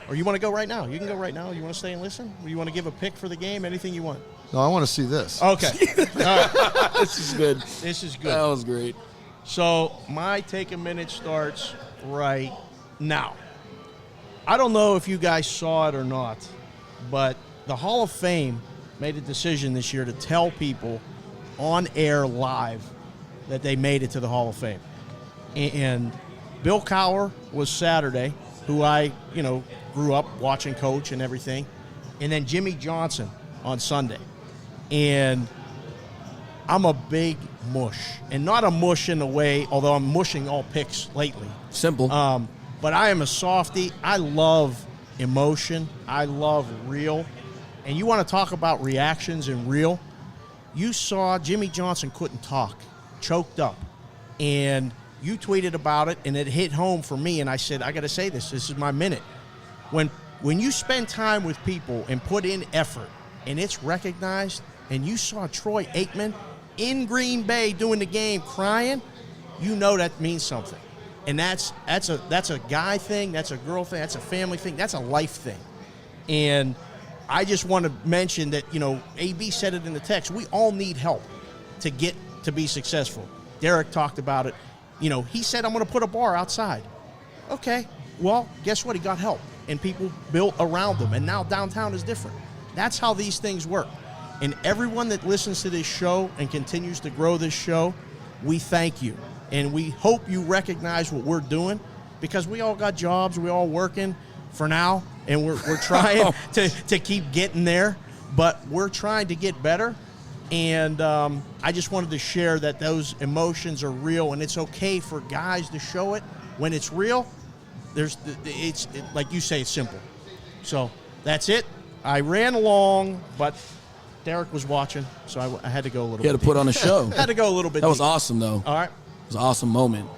Or you want to go right now? You can go right now. You want to stay and listen? Or you want to give a pick for the game? Anything you want. No, I want to see this. Okay. All right. This is good. This is good. That was great. So my take a minute starts right now. I don't know if you guys saw it or not, but the Hall of Fame made a decision this year to tell people on air live that they made it to the Hall of Fame. And Bill Cowher was Saturday, who I, grew up watching coach and everything. And then Jimmy Johnson on Sunday. And I'm a big mush, and not a mush in a way, although I'm mushing all picks lately. Simple. But I am a softie. I love emotion. I love real. And you want to talk about reactions and real? You saw Jimmy Johnson couldn't talk, choked up. And you tweeted about it, and it hit home for me, and I said, I got to say this. This is my minute. When you spend time with people and put in effort, and it's recognized, and you saw Troy Aikman in Green Bay doing the game crying, you know that means something. And that's a guy thing, that's a girl thing, that's a family thing, that's a life thing. And I just want to mention that, AB said it in the text, we all need help to get to be successful. Derek talked about it. He said, I'm going to put a bar outside. Okay, well, guess what? He got help, and people built around him, and now downtown is different. That's how these things work. And everyone that listens to this show and continues to grow this show, we thank you. And we hope you recognize what we're doing, because we all got jobs, we all working for now, and we're trying to keep getting there, but we're trying to get better. And I just wanted to share that those emotions are real, and it's okay for guys to show it. When it's real, it's like you say, it's simple. So that's it. I ran along, but Derek was watching, so I had to go a little bit. You had to put on a show. Had to go a little bit That was deep. awesome, though. All right. It was an awesome moment.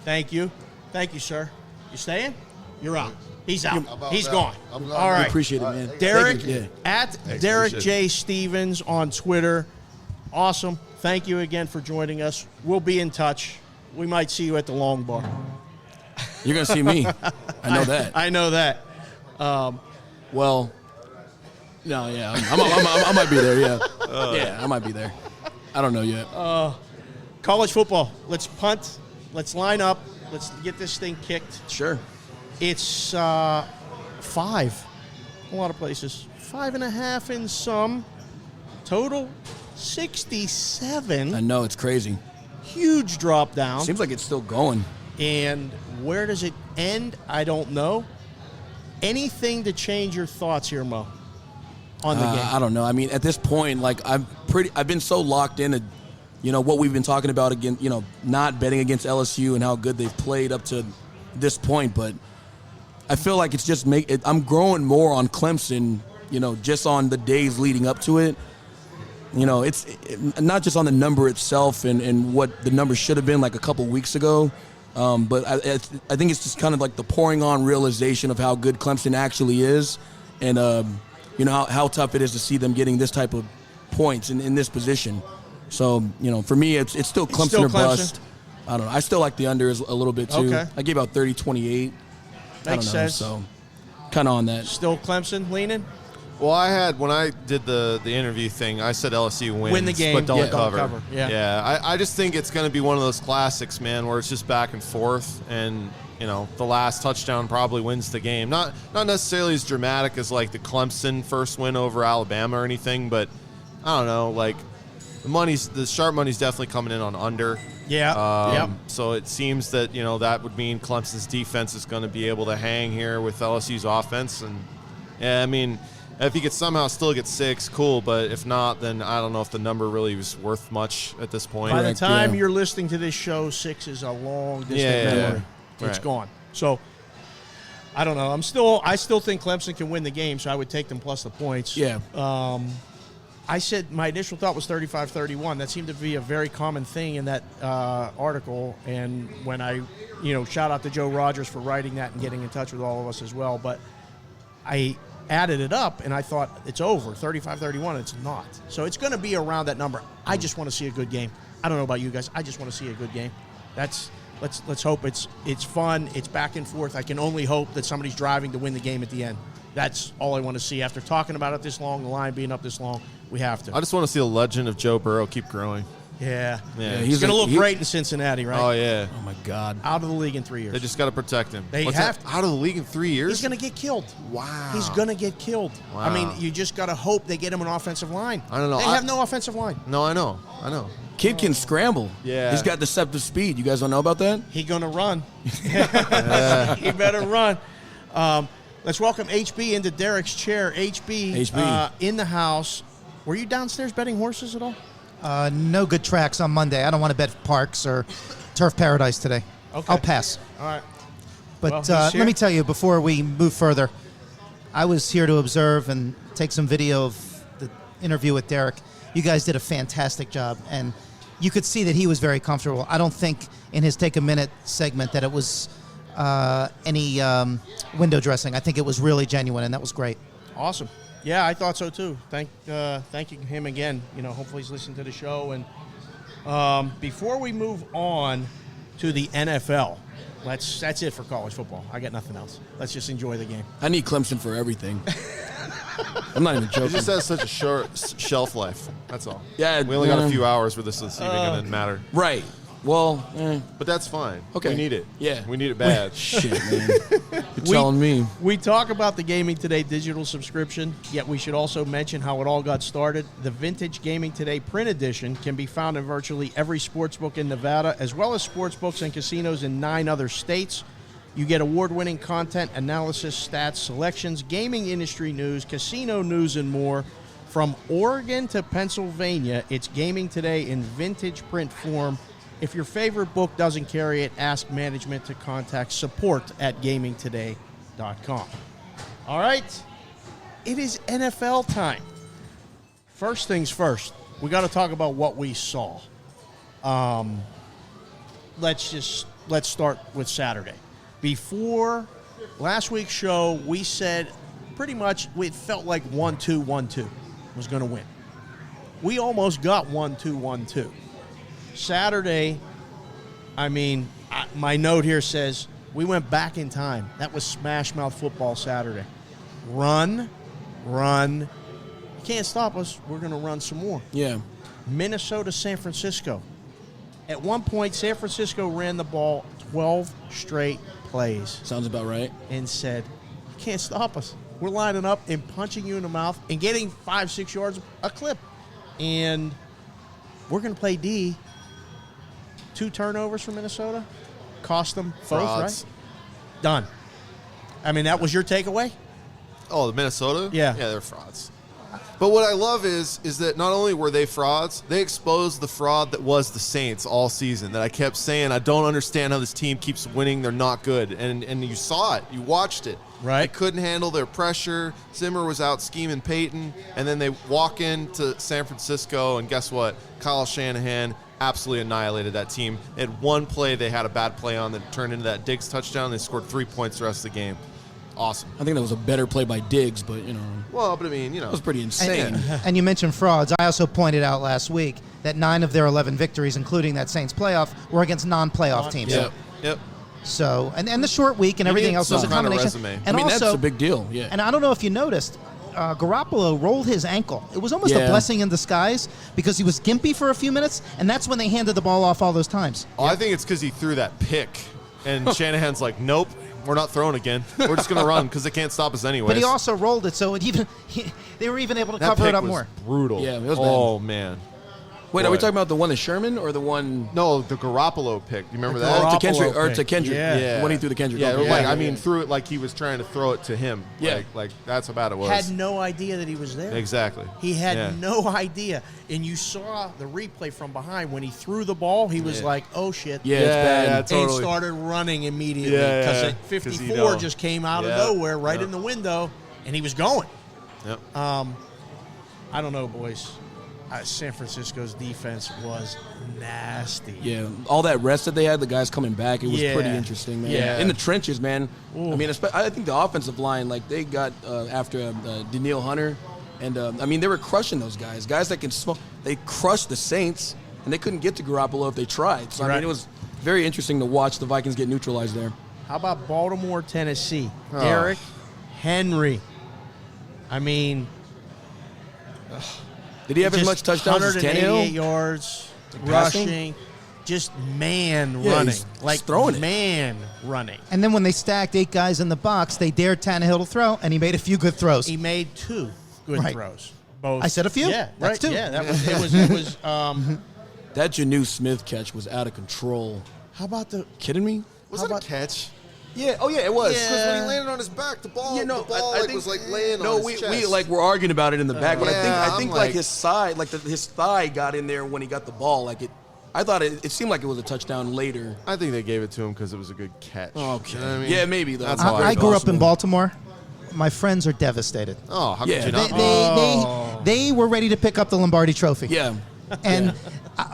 Thank you. Thank you, sir. You staying? You're out. He's out. about He's that? gone. I'm gone. All I right. appreciate it, man. Derek, Thank you. at Derek J. Stevens on Twitter. Awesome. Thank you again for joining us. We'll be in touch. We might see you at the Long Bar. You're going to see me. I know that. I know that. Well, no, yeah. I might be there, yeah. Yeah, I might be there. I don't know yet. College football. Let's punt. Let's line up. Let's get this thing kicked. Sure. It's 5. A lot of places. 5.5 in some. Total 67. I know, it's crazy. Huge drop down. Seems like it's still going. And where does it end? I don't know. Anything to change your thoughts here, Mo, on the game? I don't know. I mean, at this point, like I've been so locked into, what we've been talking about again, not betting against LSU and how good they've played up to this point. But I feel like it's just I'm growing more on Clemson, just on the days leading up to it. It's not just on the number itself and what the number should have been like a couple weeks ago. But I think it's just kind of like the pouring on realization of how good Clemson actually is, and how tough it is to see them getting this type of points in this position. So for me, it's still Clemson or bust. I don't know. I still like the under a little bit too. Okay. I gave out 30-28. Makes sense. So kind of on that. Still Clemson leaning? Well, when I did the interview thing, I said LSU wins, Win the game, but don't yeah, cover. don't cover. Yeah. I just think it's going to be one of those classics, man, where it's just back and forth, and the last touchdown probably wins the game. Not necessarily as dramatic as like the Clemson first win over Alabama or anything, but I don't know, like the sharp money's definitely coming in on under. Yeah. Yep. So it seems that that would mean Clemson's defense is going to be able to hang here with LSU's offense, and I mean, if he could somehow still get 6, cool. But if not, then I don't know if the number really was worth much at this point. By the time you're listening to this show, 6 is a long distant memory. It's gone. So I don't know. I still think Clemson can win the game, so I would take them plus the points. Yeah. I said my initial thought was 35-31. That seemed to be a very common thing in that article. And when I, shout out to Joe Rogers for writing that and getting in touch with all of us as well. But I added it up, and I thought it's over, 35-31. It's not. So it's going to be around that number. I just want to see a good game. I don't know about you guys. I just want to see a good game. Let's hope it's fun. It's back and forth. I can only hope that somebody's driving to win the game at the end. That's all I want to see. After talking about it this long, the line being up this long, we have to. I just want to see the legend of Joe Burrow keep growing. Yeah. He's going to look great in Cincinnati, right? Oh, yeah. Oh, my God. Out of the league in 3 years. They just got to protect him. They have to. Out of the league in 3 years? He's going to get killed. Wow. He's going to get killed. Wow. I mean, you just got to hope they get him an offensive line. I don't know. They have no offensive line. No, I know. Kid can scramble. Yeah. He's got deceptive speed. You guys don't know about that? He's going to run. He better run. Let's welcome HB into Derek's chair. HB. In the house. Were you downstairs betting horses at all? No good tracks on Monday. I don't want to bet Parks or Turf Paradise today. Okay. I'll pass. All right. But Well, let me tell you, before we move further, I was here to observe and take some video of the interview with Derek. You guys did a fantastic job, and you could see that he was very comfortable. I don't think in his Take a Minute segment that it was any window dressing. I think it was really genuine, and that was great. Awesome. Yeah, I thought so too. Thanking him again. Hopefully he's listening to the show. And before we move on to the NFL, that's it for college football. I got nothing else. Let's just enjoy the game. I need Clemson for everything. I'm not even It joking. just has such a short shelf life. That's all. Yeah, We only got a few hours where this is even going to matter. Right. Well, But that's fine. Okay. We need it. Yeah. We need it bad. shit, man. You're telling me. We talk about the Gaming Today digital subscription, yet we should also mention how it all got started. The Vintage Gaming Today print edition can be found in virtually every sportsbook in Nevada, as well as sportsbooks and casinos in 9 other states. You get award-winning content, analysis, stats, selections, gaming industry news, casino news, and more. From Oregon to Pennsylvania, it's Gaming Today in vintage print form. If your favorite book doesn't carry it, ask management to contact support@gamingtoday.com. All right, it is NFL time. First things first, we got to talk about what we saw. Let's start with Saturday. Before last week's show, we said pretty much it felt like 1-2-1-2 was going to win. We almost got 1-2-1-2. Saturday, my note here says we went back in time. That was Smash Mouth football Saturday. Run. You can't stop us. We're going to run some more. Yeah. Minnesota, San Francisco. At one point, San Francisco ran the ball 12 straight plays Sounds about right. and said, you can't stop us. We're lining up and punching you in the mouth and getting 5-6 yards a clip. And we're going to play D. 2 turnovers for Minnesota. Cost them both, Frauds. right? Done. I mean, that was your takeaway? Oh, the Minnesota? Yeah. Yeah, they're frauds. But what I love is that not only were they frauds, they exposed the fraud that was the Saints all season. That I kept saying, I don't understand how this team keeps winning. They're not good. And you saw it. You watched it. Right. They couldn't handle their pressure. Zimmer was out scheming Peyton. And then they walk into San Francisco, and guess what? Kyle Shanahan absolutely annihilated that team. At one play, they had a bad play on that turned into that Diggs touchdown. They scored 3 points the rest of the game. Awesome. I think that was a better play by Diggs, but, Well, but I mean, it was pretty insane. And you mentioned frauds. I also pointed out last week that 9 of their 11 victories, including that Saints playoff, were against non-playoff teams. Yep. So, and the short week and everything else was a some kind of combination. resume. And also, that's a big deal. Yeah. And I don't know if you noticed, Garoppolo rolled his ankle. It was almost a blessing in disguise because he was gimpy for a few minutes, and that's when they handed the ball off all those times. Oh, I think it's because he threw that pick, and Shanahan's like, nope, we're not throwing again. We're just going to run because they can't stop us anyway. But he also rolled it, so they were even able to cover it up more. Brutal. Yeah, it was bad. Oh, man. Wait, are we talking about the one to Sherman or the one? No, the Garoppolo pick. You remember The that? Garoppolo To Kendrick, or pick. to Kendrick. Yeah. The one he threw to Kendrick. Yeah, Okay. like I mean, threw it like he was trying to throw it to him. Yeah. Like that's how bad it was. Had no idea that he was there. Exactly. He had Yeah. no idea. And you saw the replay from behind. When he threw the ball, he was like, oh, shit. Yeah, it's bad. Yeah, And totally. he started running immediately Yeah, because yeah. at 'Cause 54 just came out Yeah. of nowhere right Yeah. in the window, and he was going. Yep. I don't know, boys. San Francisco's defense was nasty. Yeah, all that rest that they had, the guys coming back, it was Yeah. pretty interesting, man. Yeah. In the trenches, man. Ooh. I mean, I think the offensive line, like they got after Daniil Hunter, and I mean they were crushing those guys. Guys that can smoke. They crushed the Saints, and they couldn't get to Garoppolo if they tried. So I Right. mean, it was very interesting to watch the Vikings get neutralized there. How about Baltimore, Tennessee? Derrick Henry. I mean, Did he have as just much touchdowns as 188 Tannehill? yards, passing? rushing, just man Yeah, running. he's Like throwing it. man running. And then when they stacked 8 guys in the box, they dared Tannehill to throw, and he made a few good throws. He made 2 good Right. throws. Both. I said a few? Yeah, That's right. 2. Yeah, that was. It was. That Janu Smith catch was out of control. How about the? Kidding me? Was How that about- a catch? Yeah. Oh yeah, it was. Yeah. Because when he landed on his back, the ball, was like laying no, on his chest. we like we're arguing about it in the back, but Yeah, I think I'm like like- his side, like his thigh got in there when he got the ball. Like it, I thought it seemed like it was a touchdown later. I think they gave it to him because it was a good catch. Okay. You know what I mean? Yeah, maybe though. That's how I grew up in possible. Baltimore. My friends are devastated. Oh, how Yeah. could you They, not? they were ready to pick up the Lombardi Trophy. Yeah. And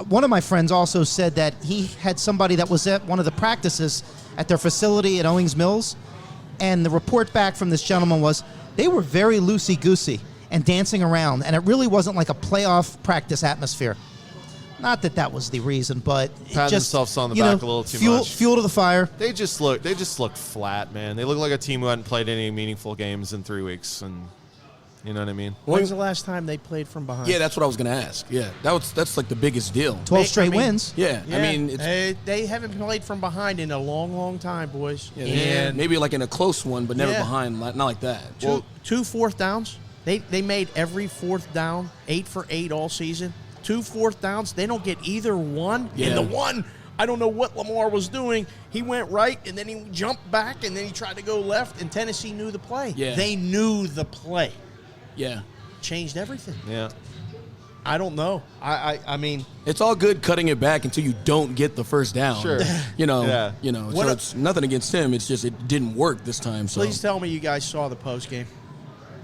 one of my friends also said that he had somebody that was at one of the practices at their facility at Owings Mills, and the report back from this gentleman was they were very loosey-goosey and dancing around, and it really wasn't like a playoff practice atmosphere. Not that that was the reason, but it Patting just, themselves on the you back know, a little too fuel, much. Fuel to the fire. They just looked flat, man. They look like a team who hadn't played any meaningful games in 3 weeks, and you know what I mean. When's the last time they played from behind? Yeah, that's what I was gonna ask. Yeah, that's like the biggest deal. 12 straight I mean, wins. Yeah, I mean, it's they haven't played from behind in a long, long time, boys. yeah, and maybe like in a close one, but never Yeah. behind. Not like that. two fourth downs. They made every fourth down 8 for 8 all season. 2 fourth downs. They don't get either one. Yeah. And the one, I don't know what Lamar was doing. He went right, and then he jumped back, and then he tried to go left, and Tennessee knew the play. Yeah. They knew the play. Yeah, Changed everything. Yeah. I don't know. I mean, it's all good cutting it back until you don't get the first down. Sure. You know. Yeah. You know. What So a- it's nothing against him. It's just it didn't work this time. So please tell me you guys saw the post game.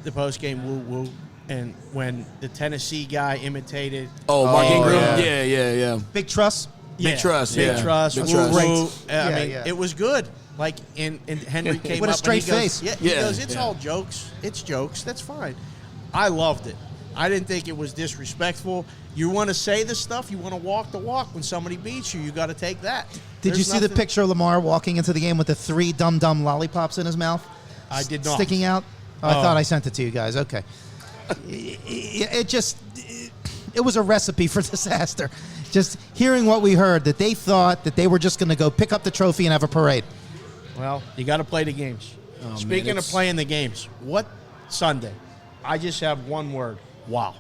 The post game woo-woo. And when the Tennessee guy imitated. Oh, Mark Oh, Ingram. yeah. Yeah. Big trust. Big trust, Big yeah. trust. Big Big trust. trust. Great. I Yeah, mean, yeah. it was good. Like, and Henry came With a up straight and he goes, face. Yeah, he Yeah, goes, it's yeah. all jokes. It's jokes. That's fine. I loved it. I didn't think it was disrespectful. You want to say the stuff. You want to walk the walk. When somebody beats you, you got to take that. Did you There's see the nothing- picture of Lamar walking into the game with the 3 dum-dum lollipops in his mouth? I did not. Sticking out? Oh, I Oh. thought I sent it to you guys. Okay. It was a recipe for disaster. Just hearing what we heard, that they thought that they were just going to go pick up the trophy and have a parade. Well, you got to play the games. man, Speaking of it's- playing the games, what Sunday? I just have one word. Wow.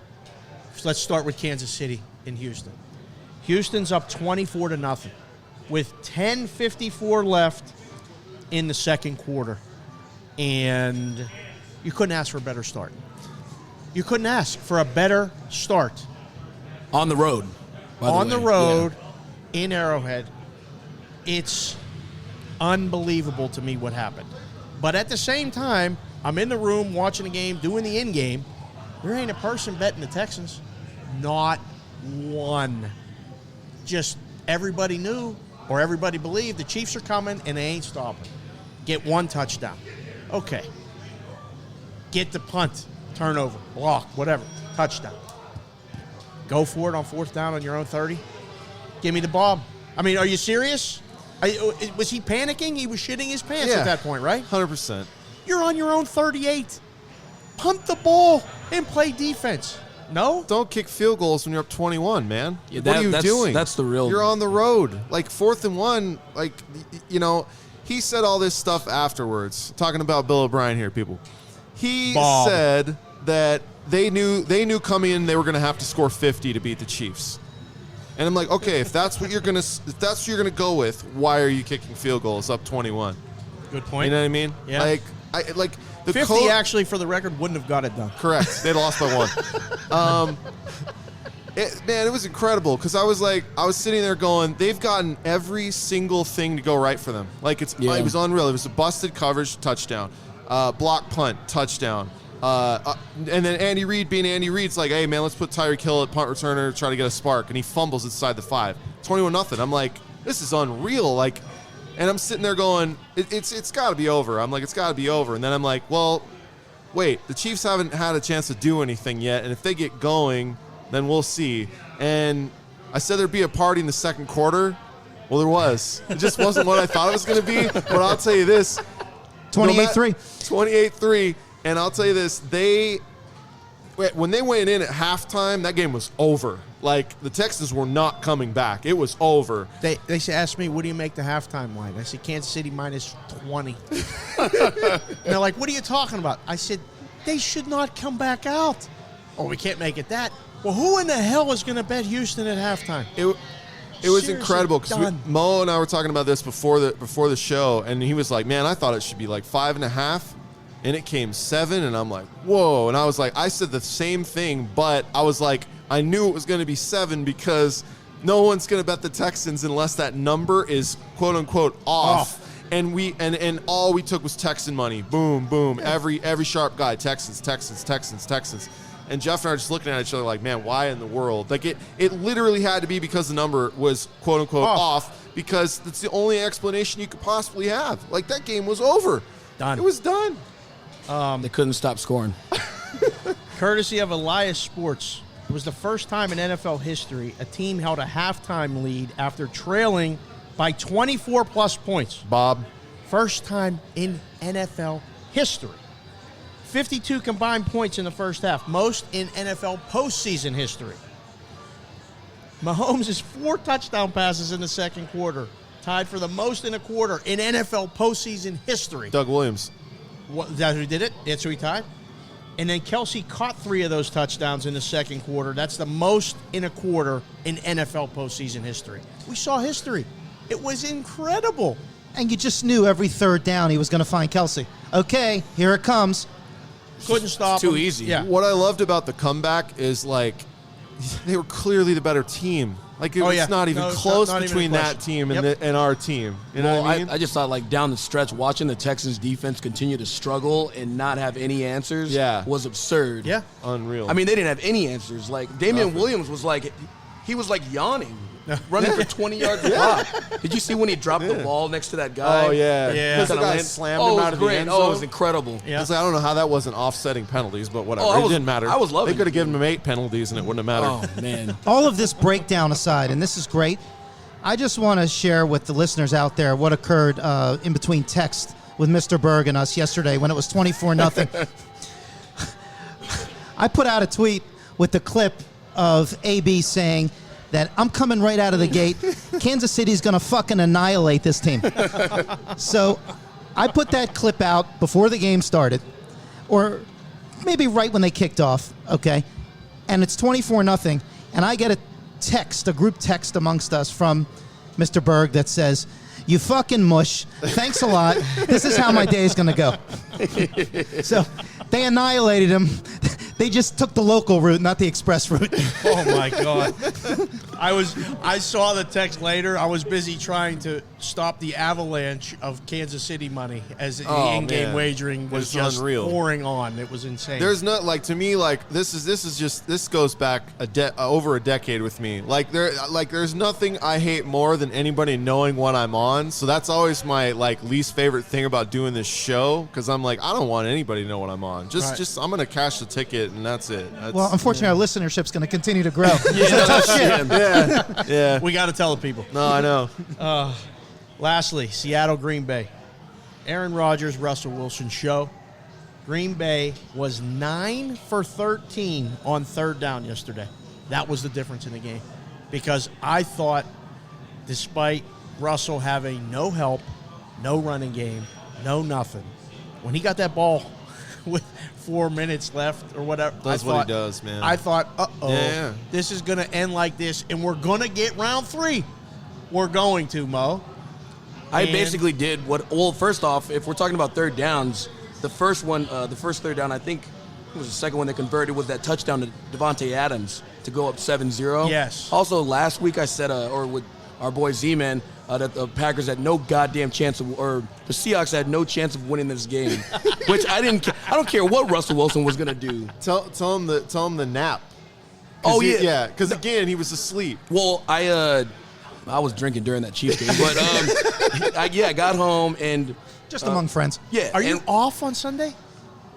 Let's start with Kansas City in Houston. Houston's up 24-0 with 10:54 left in the second quarter. and you couldn't ask for a better start. You couldn't ask for a better start. On the road. On the road, in Arrowhead. It's unbelievable to me what happened. But at the same time, I'm in the room watching the game, doing the in-game. There ain't a person betting the Texans. Not one. Just everybody knew or everybody believed the Chiefs are coming and they ain't stopping. Get one touchdown. Okay. Get the punt, turnover, block, whatever, touchdown. Go for it on 4th down on your own 30. Give me the ball. I mean, are you serious? Was he panicking? He was shitting his pants at that point, right? 100%. You're on your own 38. Punt the ball and play defense. No? Don't kick field goals when you're up 21, man. Yeah, what are you doing? That's the real. You're on the road. Like 4th and 1, like, you know, he said all this stuff afterwards. Talking about Bill O'Brien here, people. He said that they knew coming in they were going to have to score 50 to beat the Chiefs. And I'm like, okay, if that's what you're gonna go with, why are you kicking field goals up 21? Good point. You know what I mean? Yeah. Like the 50 actually, for the record, wouldn't have got it done. Correct. They lost by 1. Man, it was incredible because I was sitting there going, they've gotten every single thing to go right for them. Like it was unreal. It was a busted coverage touchdown, block punt touchdown. And then Andy Reid being Andy Reid's like, hey, man, let's put Tyreek Hill at punt returner, try to get a spark. And he fumbles inside the 5. 21-0. I'm like, this is unreal. Like, and I'm sitting there going, it's got to be over. I'm like, it's got to be over. And then I'm like, well, wait, the Chiefs haven't had a chance to do anything yet. And if they get going, then we'll see. And I said there'd be a party in the second quarter. Well, there was. It just wasn't what I thought it was going to be. But I'll tell you this. 28-3. 28-3. And I'll tell you this, when they went in at halftime, that game was over. Like, the Texans were not coming back. It was over. They asked me, what do you make the halftime line? I said, Kansas City minus 20. And they're like, what are you talking about? I said, they should not come back out. Oh, we can't make it that. Well, who in the hell is going to bet Houston at halftime? It was Seriously, incredible because Mo and I were talking about this before the show, and he was like, man, I thought it should be like 5.5. And it came 7, and I'm like, whoa. And I was like, I said the same thing, but I was like, I knew it was going to be 7 because no one's going to bet the Texans unless that number is quote unquote off. And and all we took was Texan money. Boom, boom. Yeah. Every sharp guy, Texans. And Jeff and I are just looking at each other like, man, why in the world? Like it literally had to be because the number was quote unquote off because that's the only explanation you could possibly have. Like that game was over. Done. It was done. They couldn't stop scoring. Courtesy of Elias Sports, it was the first time in NFL history a team held a halftime lead after trailing by 24-plus points. Bob. First time in NFL history. 52 combined points in the first half, most in NFL postseason history. Mahomes' 4 touchdown passes in the second quarter, tied for the most in a quarter in NFL postseason history. Doug Williams. That's who did it. That's who he tied. And then Kelsey caught 3 of those touchdowns in the second quarter. That's the most in a quarter in NFL postseason history. We saw history. It was incredible. And you just knew every 3rd down he was going to find Kelsey. Okay, here it comes. Couldn't stop too him. easy. Yeah. What I loved about the comeback is like they were clearly the better team. Like it was not even close not between even that team and our team. You know what I mean? I just thought like down the stretch, watching the Texans defense continue to struggle and not have any answers was absurd. Yeah. Unreal. I mean, they didn't have any answers. Like Damian Williams was like yawning, running for 20 yards wide. Did you see when he dropped the ball next to that guy? Oh, yeah. Yeah. Because the guy slammed him out of the end zone. Oh, it was incredible. Yeah. It's like, I don't know how that wasn't offsetting penalties, but whatever. Oh, it didn't matter. I was loving They could have it. given him 8 penalties, and it wouldn't have mattered. Oh, man. All of this breakdown aside, and this is great, I just want to share with the listeners out there what occurred in between text with Mr. Berg and us yesterday when it was 24-0. I put out a tweet with the clip of AB saying that I'm coming right out of the gate. Kansas City's going to fucking annihilate this team. So I put that clip out before the game started, or maybe right when they kicked off, okay? And it's 24-0, and I get a group text amongst us from Mr. Berg that says, "You fucking mush. Thanks a lot. This is how my day is going to go." So they annihilated him. They just took the local route, not the express route. Oh my God! I saw the text later. I was busy trying to stop the avalanche of Kansas City money as the in-game man. wagering was It's just unreal. pouring on. It was insane. There's not like to me like this goes back over a decade with me. There's nothing I hate more than anybody knowing what I'm on. So that's always my least favorite thing about doing this show, because I'm like, I don't want anybody to know what I'm on. Just I'm gonna cash the ticket and that's it. Well, unfortunately, our listenership's going to continue to grow. Yeah. we got to tell the people. No, I know. Lastly, Seattle, Green Bay. Aaron Rodgers, Russell Wilson show. Green Bay was 9 for 13 on third down yesterday. That was the difference in the game. Because I thought, despite Russell having no help, no running game, no nothing, when he got that ball with 4 minutes left or whatever, That's what he does, man. I thought, Yeah. this is going to end like this, and we're going to get round 3. We're going to, Mo. I And- basically did what. Well, first off, if we're talking about third downs, the first third down, I think it was the second one that converted, was that touchdown to Devontae Adams to go up 7-0. Yes. Also, last week I said, or with our boy Z-Man, that the Packers had no goddamn chance of, or the Seahawks had no chance of winning this game. Which I don't care what Russell Wilson was gonna do. Tell him the nap. Oh, yeah. Because again, he was asleep. Well, I was drinking during that Chiefs game, but I got home and Just among friends. yeah. Are you and- off on Sunday?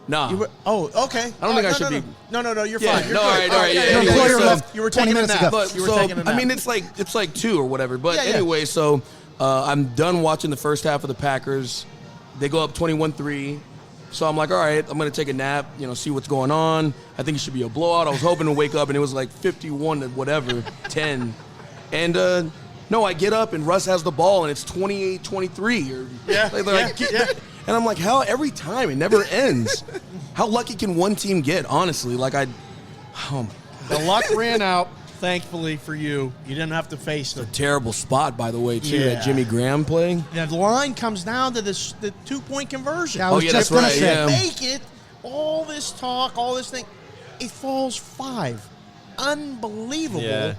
Nah. Okay. I don't think I should be. No, you're Yeah, fine. You're no, good. all right, all right, yeah, Your yeah, employer so- left You were 20 taking a minutes nap. ago. But You were so, taking a nap. I mean, it's like 2 or whatever. But Yeah. anyway, so I'm done watching the first half of the Packers. They go up 21-3. So I'm like, all right, I'm going to take a nap, see what's going on. I think it should be a blowout. I was hoping to wake up, and it was like 51 to whatever, 10. And no, I get up, and Russ has the ball, and it's 28-23. Yeah. And I'm like, how every time? It never ends. How lucky can one team get, honestly? The luck ran out, thankfully for you. You didn't have to face them. Terrible spot, by the way, too, Yeah. that Jimmy Graham play. The line comes down to the 2-point conversion. Yeah, I was yeah, just that's going to right, say. yeah. Make it, all this talk, all this thing, it falls 5. Unbelievable. Yeah.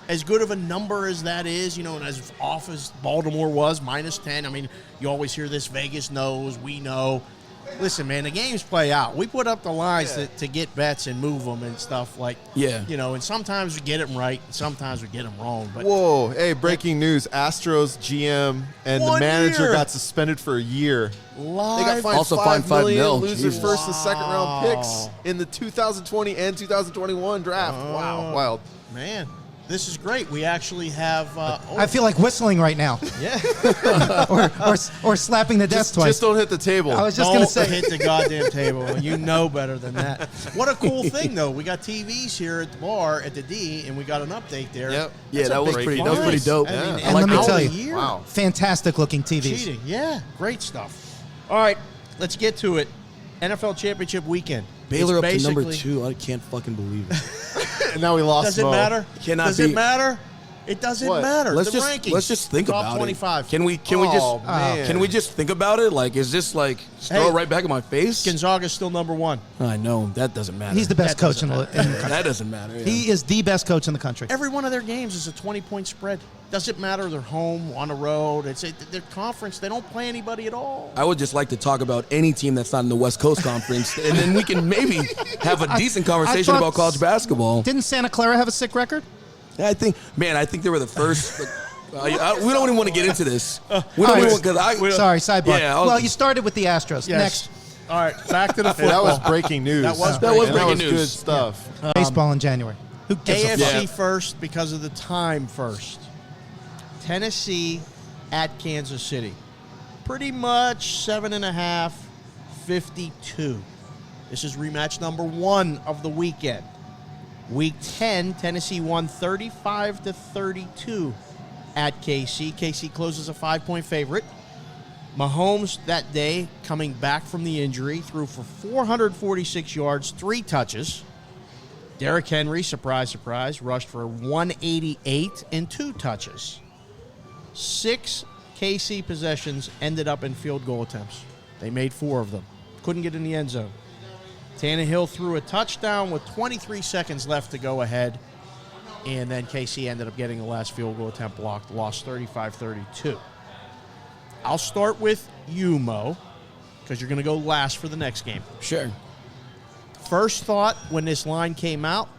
As good of a number as that is, and as off as Baltimore was, -10. I mean, you always hear this, Vegas knows, we know. Listen, man, the games play out. We put up the lines to get bets and move them and stuff Yeah. and sometimes we get them right, and sometimes we get them wrong. But Whoa! Hey, breaking news: Astros GM and the 1 manager year. got suspended for a year. live, They got fined Also $5 fined $5 million, million. lose their Jesus. first and second round picks Wow. in the 2020 and 2021 draft. Wow, wild. man, this is great. We actually have. I feel like whistling right now. or slapping the desk twice. Just don't hit the table. I was just Don't going to say. hit the goddamn table. You know better than that. What a cool thing, though. We got TVs here at the bar at the D, and we got an update there. Yep. Yeah, That's a that was big pretty. find. That was pretty dope. I mean, Yeah. And let me out tell a you. year? Wow. Fantastic looking TVs. Cheating. Yeah, great stuff. All right, let's get to it. NFL Championship weekend. Baylor up It's to number basically- 2. I can't fucking believe it. And now we lost. Does it Mo. matter? Cannot Does be- it matter? It doesn't What? matter. Let's the just rankings. think Top about 25. it. Can we Oh, just man. can we just think about it? Like, is this like throw Hey. it right back in my face? Gonzaga's still number 1. I know that doesn't matter. He's the best That coach in doesn't the country. That doesn't matter. Yeah. He is the best coach in the country. Every one of their games is a 20-point spread. Doesn't matter. They're home, on the road. It's their conference. They don't play anybody at all. I would just like to talk about any team that's not in the West Coast Conference, and then we can maybe have a decent conversation thought- about college basketball. Didn't Santa Clara have a sick record? I think they were the first. We don't even want to get into this. We All don't right. even because I. Sorry, sidebar. Yeah, I'll- well, you started with the Astros. Yes. Next, All right, back to the Hey, football. that was breaking news. That was breaking good news. stuff. baseball in January. Who gives a AFC fuck? Yeah. first because of the time first. Tennessee at Kansas City. Pretty much 7.5, 52. This is rematch number 1 of the weekend. Week 10, Tennessee won 35-32 at KC. KC closes a 5-point favorite. Mahomes that day, coming back from the injury, threw for 446 yards, 3 touches. Derrick Henry, surprise, surprise, rushed for 188 and 2 touches. 6 KC possessions ended up in field goal attempts. They made 4 of them. Couldn't get in the end zone. Tannehill threw a touchdown with 23 seconds left to go ahead, and then KC ended up getting the last field goal attempt blocked, lost 35-32. I'll start with you, Mo, because you're going to go last for the next game. Sure. First thought when this line came out,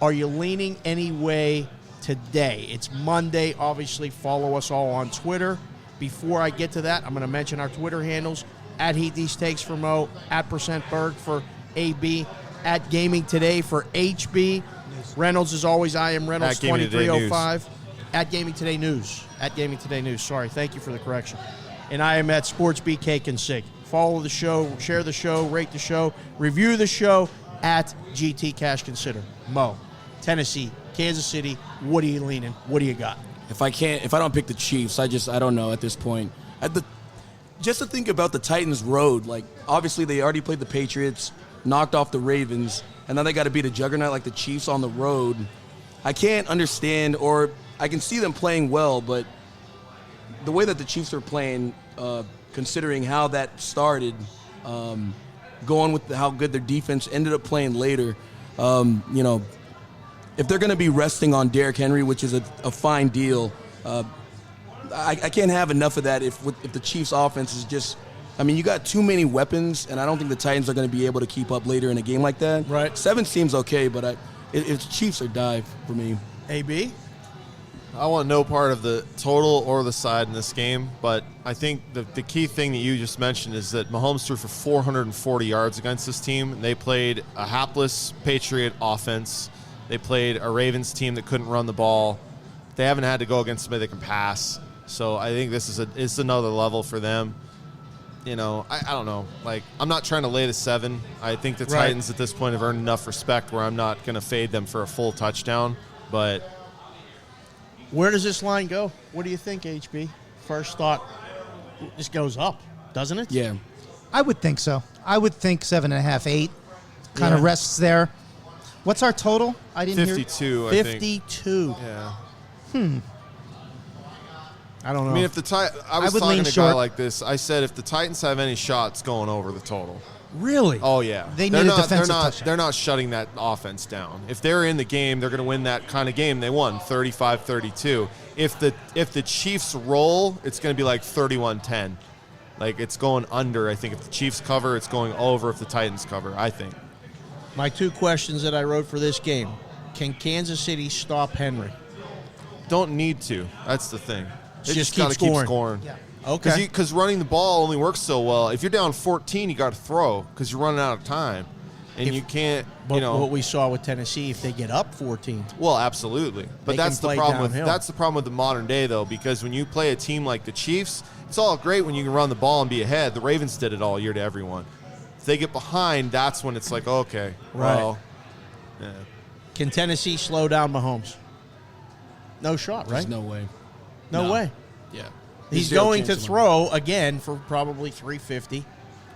are you leaning any way today? It's Monday. Obviously, follow us all on Twitter. Before I get to that, I'm going to mention our Twitter handles, at Heat These Takes for Mo, at %Berg for AB, at Gaming Today for HB. Reynolds, as always, I am Reynolds 2305. At Gaming Today News. At Gaming Today News. Sorry, thank you for the correction. And I am at Sports BK and Sig. Follow the show, share the show, rate the show, review the show at GT Cash Consider. Mo, Tennessee, Kansas City, what are you leaning? What do you got? If I don't pick the Chiefs, I don't know at this point. Just to think about the Titans' road, like obviously they already played the Patriots, knocked off the Ravens, and now they got to beat a juggernaut like the Chiefs on the road. I can't understand, or I can see them playing well, but the way that the Chiefs are playing, considering how that started, going with how good their defense ended up playing later, if they're going to be resting on Derrick Henry, which is a fine deal, I can't have enough of that if the Chiefs' offense is just – I mean, you got too many weapons, and I don't think the Titans are going to be able to keep up later in a game like that. Right. 7 seems okay, but it's Chiefs or dive for me. AB? I want no part of the total or the side in this game, but I think the key thing that you just mentioned is that Mahomes threw for 440 yards against this team. They played a hapless Patriot offense. They played a Ravens team that couldn't run the ball. They haven't had to go against somebody that can pass. So I think this is another level for them. I don't know. Like, I'm not trying to lay the 7. I think the Titans at this point have earned enough respect where I'm not going to fade them for a full touchdown. But where does this line go? What do you think, HB? First thought, this goes up, doesn't it? Yeah. I would think so. I would think 7.5, 8 kind of rests there. What's our total? I didn't 52, hear. I think. 52. Yeah. I don't know. I mean, I was would talking lean to a short. guy like this. I said if the Titans have any shots, going over the total. Really? Oh yeah, They need a defensive touchdown. They're not shutting that offense down. If they're in the game, they're going to win that kind of game. They won 35-32. If the Chiefs roll, it's going to be like 31-10. Like, it's going under. I think if the Chiefs cover, it's going over if the Titans cover. I think. My 2 questions that I wrote for this game: can Kansas City stop Henry? Don't need to. That's the thing. They Just just got to keep keep scoring. scoring. Yeah. Okay. Because running the ball only works so well. If you're down 14, you got to throw because you're running out of time, and you can't. But what we saw with Tennessee, if they get up 14, Well, absolutely. But They that's can the play problem downhill. that's the problem with the modern day, though, because when you play a team like the Chiefs, it's all great when you can run the ball and be ahead. The Ravens did it all year to everyone. If they get behind, that's when it's like, okay, well, yeah. can Tennessee slow down Mahomes? No shot, right? There's no way. No way. Yeah. He's Zero going to chance of throw again for probably 350.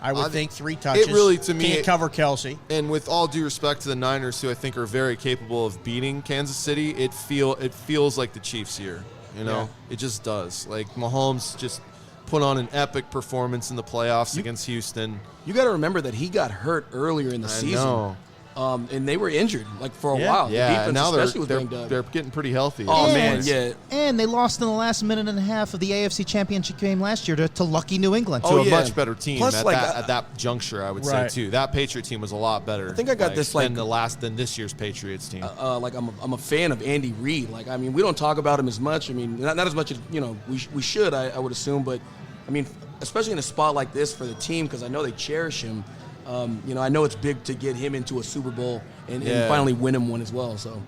I would think 3 touches. It really, to me, can't cover Kelsey. And with all due respect to the Niners, who I think are very capable of beating Kansas City, it feels like the Chiefs here. It just does. Like, Mahomes just put on an epic performance in the playoffs against Houston. You got to remember that he got hurt earlier in the I season. know. And they were injured for a Yeah. while. The Yeah, defense and now especially was banged they're up. they're getting pretty healthy. Oh, Yeah. man, yeah. And they lost in the last minute and a half of the AFC Championship game last year to lucky New England. To Oh, a yeah. much better team Plus, at that juncture, I would Right. say too. That Patriot team was a lot better. I think I got this, like- than this year's Patriots team. I'm a fan of Andy Reid. Like, I mean, we don't talk about him as much. I mean, not as much as we should. I would assume, but I mean, especially in a spot like this for the team, because I know they cherish him. I know it's big to get him into a Super Bowl and finally win him one as well. So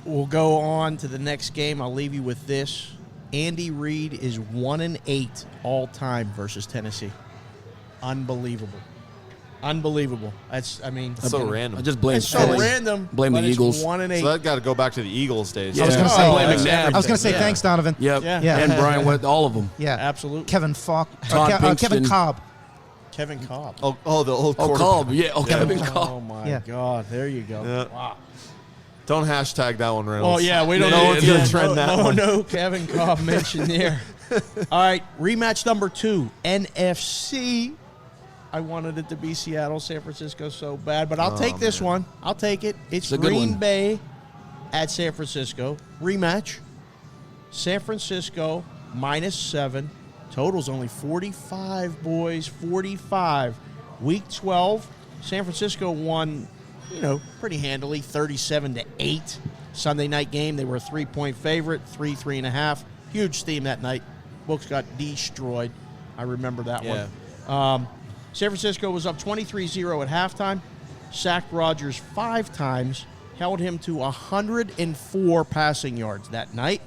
We'll go on to the next game. I'll leave you with this. Andy Reid is 1-8 all time versus Tennessee. Unbelievable. That's so random. I just blame It's so blame- random. Blame but the it's Eagles. 1-8. So that got to go back to the Eagles days. Yeah. I was going to Oh, say, blaming I was going to say everything. thanks, Donovan. Yep. Yeah. And Brian, all of them. Yeah. Absolutely. Kevin Falk. Todd Kevin Pinkston. Cobb. Kevin Cobb. The old Oh, quarterback. Cobb. Yeah. Oh, Kevin Oh Cobb. my Yeah. God! There you go. Yeah. Wow. Don't hashtag that one, Reynolds. Well, yeah, we don't. No one's gonna trend that one. No, Kevin Cobb mentioned there. All right, rematch number 2, NFC I wanted it to be Seattle, San Francisco so bad, but I'll take this one. I'll take it. It's a good Green one. Bay at San Francisco. Rematch. San Francisco -7. Total's only 45, boys. 45. Week 12. San Francisco won, pretty handily, 37-8. Sunday night game. They were a 3-point favorite, 3.5. Huge steam that night. Books got destroyed. I remember that one. San Francisco was up 23-0 at halftime, sacked Rodgers 5 times, held him to 104 passing yards that night.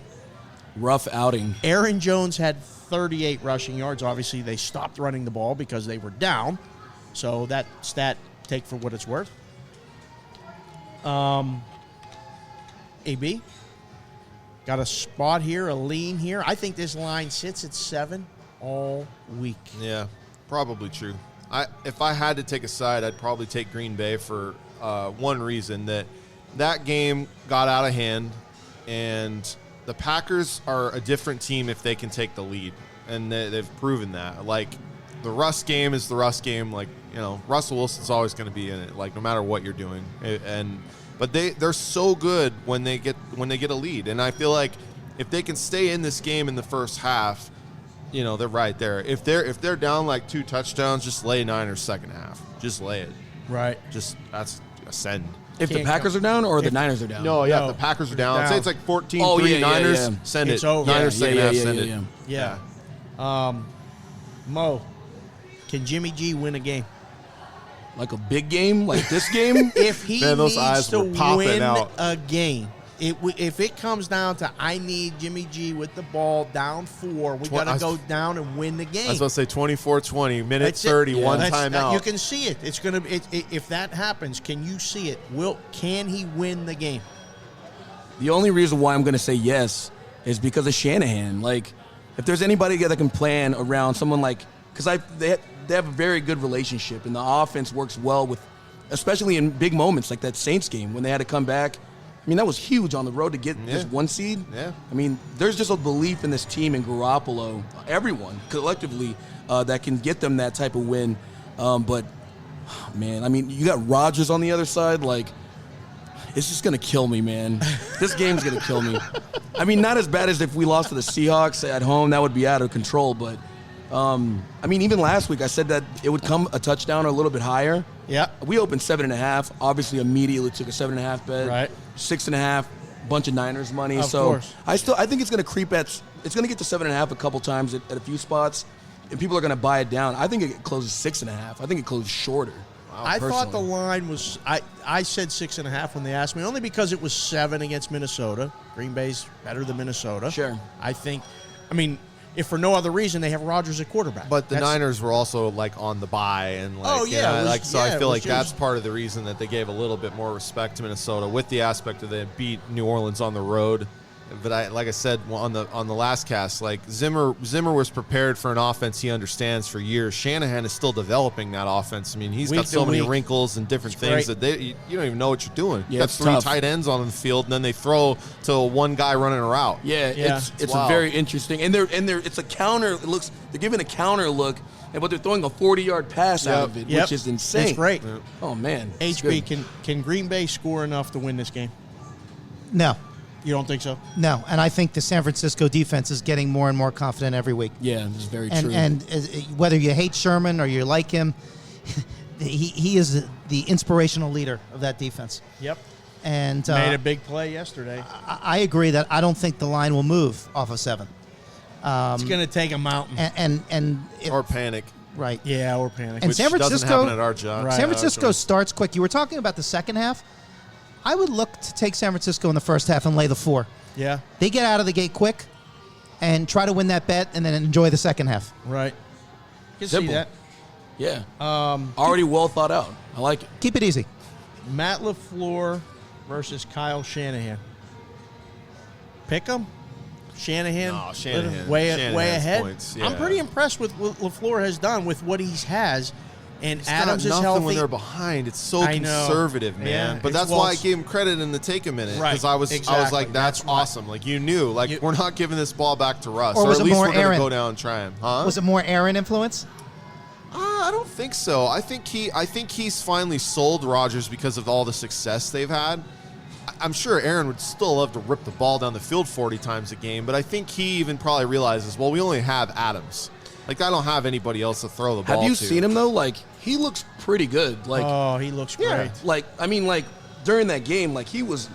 Rough outing. Aaron Jones had 38 rushing yards. Obviously, they stopped running the ball because they were down. So that stat, take for what it's worth. AB, got a spot here, a lean here. I think this line sits at 7 all week. Yeah, probably true. If I had to take a side, I'd probably take Green Bay for one reason, that game got out of hand, and the Packers are a different team if they can take the lead, and they've proven that. Like, the Russ game is the Russ game. Like, Russell Wilson's always going to be in it, like, no matter what you're doing. But they're so good when they get a lead, and I feel like if they can stay in this game in the first half, they're right there. If they're down like 2 touchdowns, just lay Niners second half. Just lay it. Right. That's a send. If the Packers are down or the Niners are down? No, No, the Packers are down. down. Say it's like 14-3 yeah, Niners. yeah. Send It's it. over. Niners second half. Send it. Yeah. Mo, can Jimmy G win a game? Like a big game, like this game. If he Man, those needs eyes to were popping win out. a game, if it comes down to I need Jimmy G with the ball down 4, we got to go down and win the game. I was about to say 24-20, minute That's it. 30, Yeah. one That's- timeout. You can see it. It's gonna. If that happens, can you see it? Can he win the game? The only reason why I'm going to say yes is because of Shanahan. Like, if there's anybody that can plan around someone like, because they have a very good relationship, and the offense works well with, especially in big moments like that Saints game when they had to come back. I mean, that was huge on the road to get just 1 seed. Yeah. I mean, there's just a belief in this team and Garoppolo, everyone collectively, that can get them that type of win. But, man, I mean, you got Rodgers on the other side. Like, it's just going to kill me, man. This game's going to kill me. I mean, not as bad as if we lost to the Seahawks at home. That would be out of control. But, I mean, even last week I said that it would come a touchdown or a little bit higher. Yeah. We opened 7.5. Obviously, immediately took a 7.5 bet. Right. 6.5. Bunch of Niners money. Of So course. I think it's going to creep at. It's going to get to 7.5 a couple times at a few spots, and people are going to buy it down. I think it closes 6.5. I think it closes shorter. I thought the personally. line was. I said 6.5 when they asked me, only because it was 7 against Minnesota. Green Bay's better than Minnesota. Sure. I think. I mean, if for no other reason, they have Rodgers at quarterback. But the That's- Niners were also like on the bye, and like, Oh, yeah, it was- so yeah, I it feel was like that's part of the reason that they gave a little bit more respect to Minnesota with the aspect of they beat New Orleans on the road. But like I said on the last cast, like Zimmer was prepared for an offense he understands for years. Shanahan is still developing that offense. I mean, he's Week got so to many week. wrinkles and different It's things great. that you don't even know what you're doing. Yeah, You got it's 3 tough. tight ends on the field, and then they throw to one guy running a route. Yeah, Yeah. it's Wow. a very interesting, and it's a counter. They're giving a counter look, but they're throwing a 40-yard pass out of it, Yep. which is insane. It's great. Oh man, it's HB, good. can Green Bay score enough to win this game? No, You don't think so? no. And I think the San Francisco defense is getting more and more confident every week. Yeah, this is very And true. and whether you hate Sherman or you like him, he is the inspirational leader of that defense. Yep. And Made a big play yesterday. I agree that I don't think the line will move off of 7. It's going to take a mountain. And if, Or panic, right. Yeah, we're panicking. And which San doesn't Francisco- happen at our job. Right. San Francisco starts quick. You were talking about the second half. I would look to take San Francisco in the first half and lay the 4. Yeah, They get out of the gate quick and try to win that bet and then enjoy the second half. right. You can Simple. see that. yeah, already well thought out. I like it. Keep it easy. Matt LaFleur versus Kyle Shanahan. Pick 'em. Shanahan, No, Shanahan. way Shanahan's ahead. points, I'm yeah. pretty impressed with what LaFleur has done with what he has. And It's Adams got is nothing healthy. when they're behind. It's so I know. conservative, man. Yeah, but it's- that's well, why I it's- gave him credit in the take a minute, Right, because I was exactly. like, that's That's why. awesome. Like you knew, like You- we're not giving this ball back to Russ, Or or was at it least more we're going to Aaron? go down and try him, huh? Was it more Aaron influence? I don't think so. I think he's finally sold Rodgers because of all the success they've had. I'm sure Aaron would still love to rip the ball down the field 40 times a game, but I think he even probably realizes, well, we only have Adams. Like, I don't have anybody else to throw the ball to. Have you seen him, though? Like, he looks pretty good. Like, oh, he looks great. Like, I mean, like, during that game, like, he was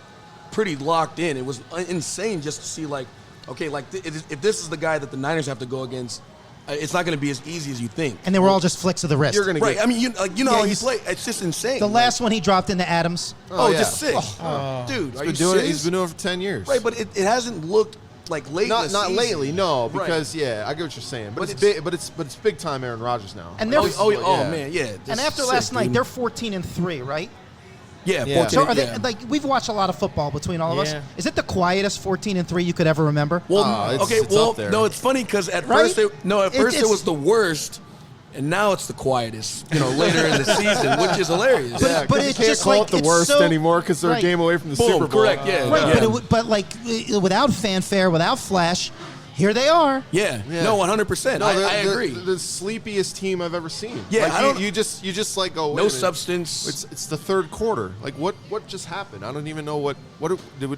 pretty locked in. It was insane just to see, like, okay, like, if this is the guy that the Niners have to go against, it's not going to be as easy as you think. And they were all just flicks of the wrist. You're going to Right. get... I mean, you know how he play. It's just insane. the last one he dropped into Adams. Oh, yeah. just sick. Dude, are you serious? He's been doing it for 10 years. Right, but it hasn't looked like late. Not in the season. lately, no, Right. because I get what you're saying, but But it's big, but it's big time Aaron Rodgers now. And Like, they're- this is what- man, yeah. And This after is last sick, night, dude. they're 14-3, right? Yeah, Yeah. 14, So are they yeah. like we've watched a lot of football between all of us? Yeah. Is it the quietest 14-3 you could ever remember? Well, it's okay, up there. no, it's funny because at Right? first, it It's- was the worst, and now it's the quietest. Later in the season, which is hilarious. Yeah, but 'cause you it's can't just call like it the it's worst so- anymore because they're right. a game away from the Boom, Super Bowl. correct, yeah. Right, yeah. but like without fanfare, without flash, here they are. Yeah. Yeah. No, 100%. No, I they're agree. the sleepiest team I've ever seen. Yeah, like, I don't- you just like go. Wait a No minute. substance. It's the third quarter. Like what just happened? I don't even know what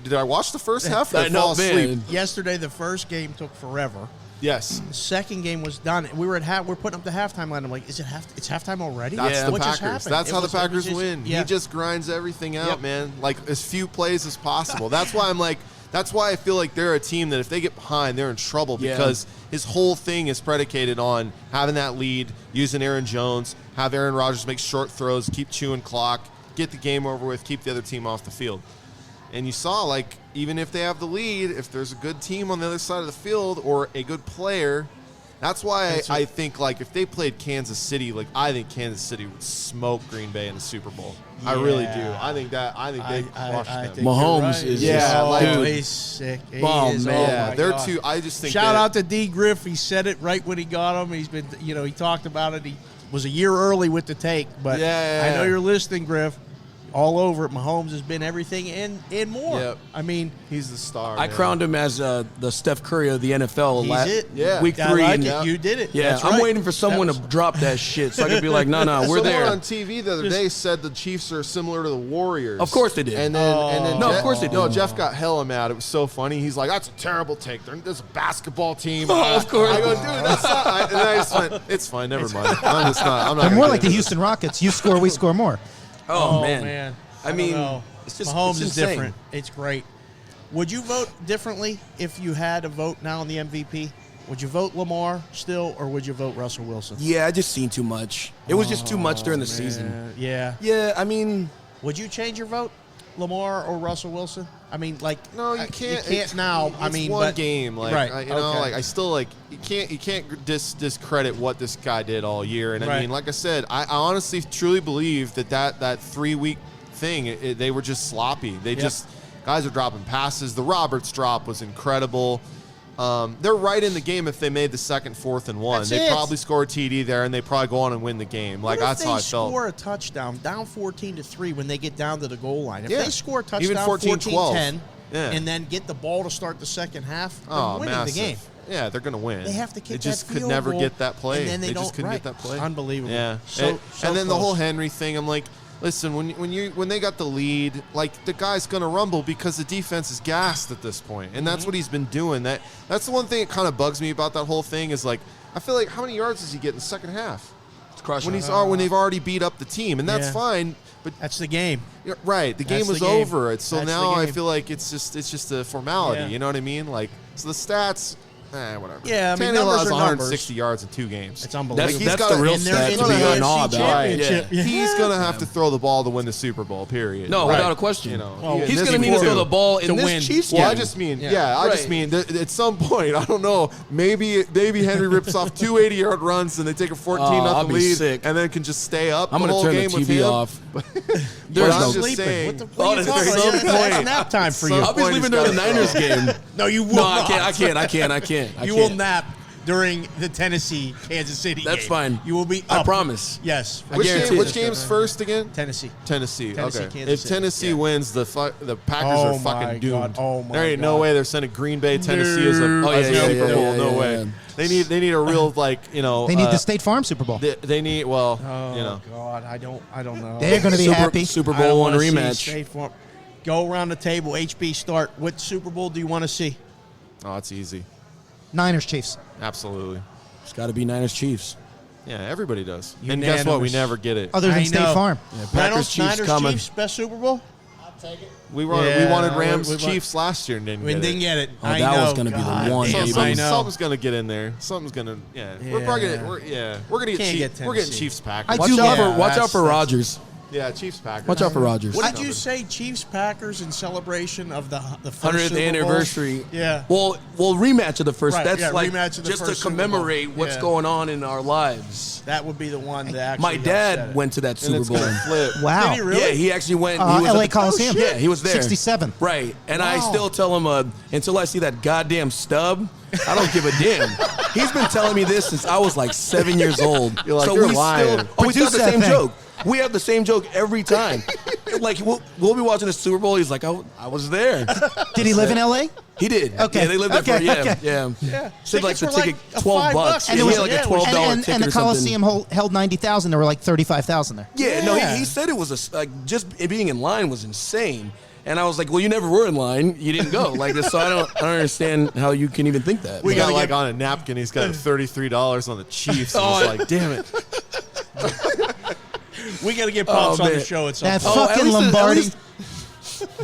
did I watch the first half? Or I did I know, fall asleep? man. Yesterday, the first game took forever. Yes. The second game was done. We were we're putting up the halftime line. I'm like, is it it's halftime already? That's Yeah. the What just Packers. happened? That's It how was- the it was Packers just- win. yeah. He just grinds everything out, Yep. man. Like as few plays as possible. That's why I'm like. That's why I feel like they're a team that if they get behind, they're in trouble Yeah. because his whole thing is predicated on having that lead, using Aaron Jones, have Aaron Rodgers make short throws, keep chewing clock, get the game over with, keep the other team off the field. And you saw, like, even if they have the lead, if there's a good team on the other side of the field or a good player, that's why I think, like, if they played Kansas City, like, I think Kansas City would smoke Green Bay in the Super Bowl. I really do. Yeah. I think they crushed them. think Mahomes you're right. is Yeah, just, like, oh, dude. he's sick. He Oh, is, man. Yeah, my they're God. two. I just think Shout that- out to D. Griff. He said it right when he got him. He's been, he talked about it. He was a year early with the take, but Yeah. I know you're listening, Griff. All over it. Mahomes has been everything and more. Yep. I mean, He's the star. I man. crowned him as the Steph Curry of the NFL. he's it. Yeah. Week I 3. like and- it. You did it. Yeah, That's I'm right. waiting for someone That to drop that shit so I could be like, no, we're Someone there. on TV the other day said the Chiefs are similar to the Warriors. Of course they did. And then No, of course they did. No, Jeff got hella mad. It was so funny. He's like, "That's a terrible take. There's a basketball team." Oh, of course. I go, "Dude, that's not." And I just went, "It's fine. Never mind. I'm just not. I'm not." They're gonna more do like the it." Houston Rockets. You score, we score more. Oh, man. man. I I mean, don't know. it's just Mahomes it's is insane. different. It's great. Would you vote differently if you had a vote now on the MVP? Would you vote Lamar still, or would you vote Russell Wilson? Yeah, I just seen too much. It was just too much during the season. Yeah. Yeah, I mean, Would you change your vote, Lamar or Russell Wilson? I mean, like, No, you can't. You can't now. It's I mean, one but, game. Like, right? you know, okay. like I still like you can't discredit what this guy did all year. And I Right. mean, like I said, I honestly truly believe that 3-week thing they were just sloppy. They just guys are dropping passes. The Roberts drop was incredible. They're right in the game if they made the second, 4th and 1. That's They it. probably score a TD there, and they probably go on and win the game. Like What if that's how I they felt. score a touchdown, down 14-3 when they get down to the goal line. If Yeah. they score a touchdown, Even 14-12. 14-10, Yeah. and then get the ball to start the second half, they're winning massive. the game. Yeah, they're going to win. They have to kick They just that could field never goal, get that play. and then they just don't- couldn't right. get that play. Unbelievable. Yeah. So and then the close. whole Henry thing, I'm like, listen, when they got the lead, like the guy's going to rumble because the defense is gassed at this point. And that's what he's been doing. That's the one thing that kind of bugs me about that whole thing is like I feel like how many yards does he get in the second half? it's crushing. When they've already beat up the team, and that's Yeah. fine, but That's the game. yeah, right, the game That's was the game. over. So That's now the I game. feel like it's just a formality. Yeah. You know what I mean? Like so the stats, whatever. Yeah, I mean, Tannehill numbers has are 160 yards in 2 games. It's unbelievable. He's That's got the a- real and they're stat in to the be in AFC awe about. championship. Yeah. He's going to have to throw the ball to win the Super Bowl, period. No, Right. without a question. You know, Well, in He's this going to need to game, throw the ball in to this win. Chiefs Well, game. I just mean, Yeah. I just Right. mean that at some point, I don't know, maybe Henry rips off 2 80-yard runs and they take a 14-0 I'll be lead sick. and then can just stay up I'm the going whole to turn game the with TV him. off. But There's I'm no just sleeping. saying. What the what are you Oh, talking there's about? some That's point. nap time for Some you. I'll be point sleeping he's during the gotta Niners go. game. No, you will No, not. I can't. You I will can't. nap. during the Tennessee-Kansas City That's game. fine. You will be I up. promise. Yes. I guarantee Which it. game's first again? Tennessee. Tennessee. Tennessee, Okay. Kansas If City. Tennessee Yeah. wins, the Packers Oh are my fucking doomed. God. Oh my there ain't no God. way they're sending Green Bay, Tennessee as a, No. as a Yeah, Super yeah, Bowl. yeah, No yeah, way. yeah. They need a real They need the State Farm Super Bowl. They need well, Oh God, I don't know. They're going to be happy. Super I don't Bowl one wanna see rematch. State Farm. Go around the table. HB, start. What Super Bowl do you want to see? Oh, it's easy. Niners, Chiefs. Absolutely. It's got to be Niners Chiefs. Yeah, everybody does. And guess what? We Unanimous. never get it. Other I than State know. Farm. Packers, Chiefs Niners, coming. Chiefs, best Super Bowl? We Yeah, wanted Rams we want- Chiefs last year and didn't We get didn't it. get it. Oh, I that know. was gonna be the God one, damn, baby. I know. Something's gonna get in there. Something's gonna We're probably Yeah. gonna we're gonna get Can't Chiefs. get We're getting Tennessee. Chiefs Packers. I Watch do out love- for Yeah, watch out that's- for Rodgers. Yeah, Chiefs Packers. Watch out for Rodgers. What did you say? Chiefs Packers in celebration of the first 100th Super Bowl? anniversary. Yeah. Well, rematch of the first. Right, That's yeah, like rematch of the just to first Super Bowl. commemorate what's Yeah. going on in our lives. That would be the one that actually My said dad it. went to that And Super it's Bowl. gonna flip. Wow. Did he really? Yeah, he actually went. He was LA at the, Coliseum. Yeah, he was there. 67. Right, and I Wow. still tell him until I see that goddamn stub, I don't give a damn. He's been telling me this since I was like 7 years old. You're like, so you're we lying. still. Oh, we still have Produce the that same thing. joke. We have the same joke every time. Like we'll be watching the Super Bowl. He's like, I was there. Did he live in L.A.? He did. Okay. Yeah, they lived there Okay, for yeah, okay. yeah. Said like Tickets the were ticket like $12. $5. And And he it had was- like a yeah, it was- $12 and ticket the or something. Coliseum held 90,000. There were like 35,000 there. Yeah, no, Yeah. he said it was like just it being in line was insane. And I was like, well, you never were in line. You didn't go. Like this, so I don't understand how you can even think that. We got gotta like get- on a napkin. He's got $33 on the Chiefs. And Oh, it's like, damn it. We got to get Pops Oh, on the man. show at some That point. fucking at Lombardi.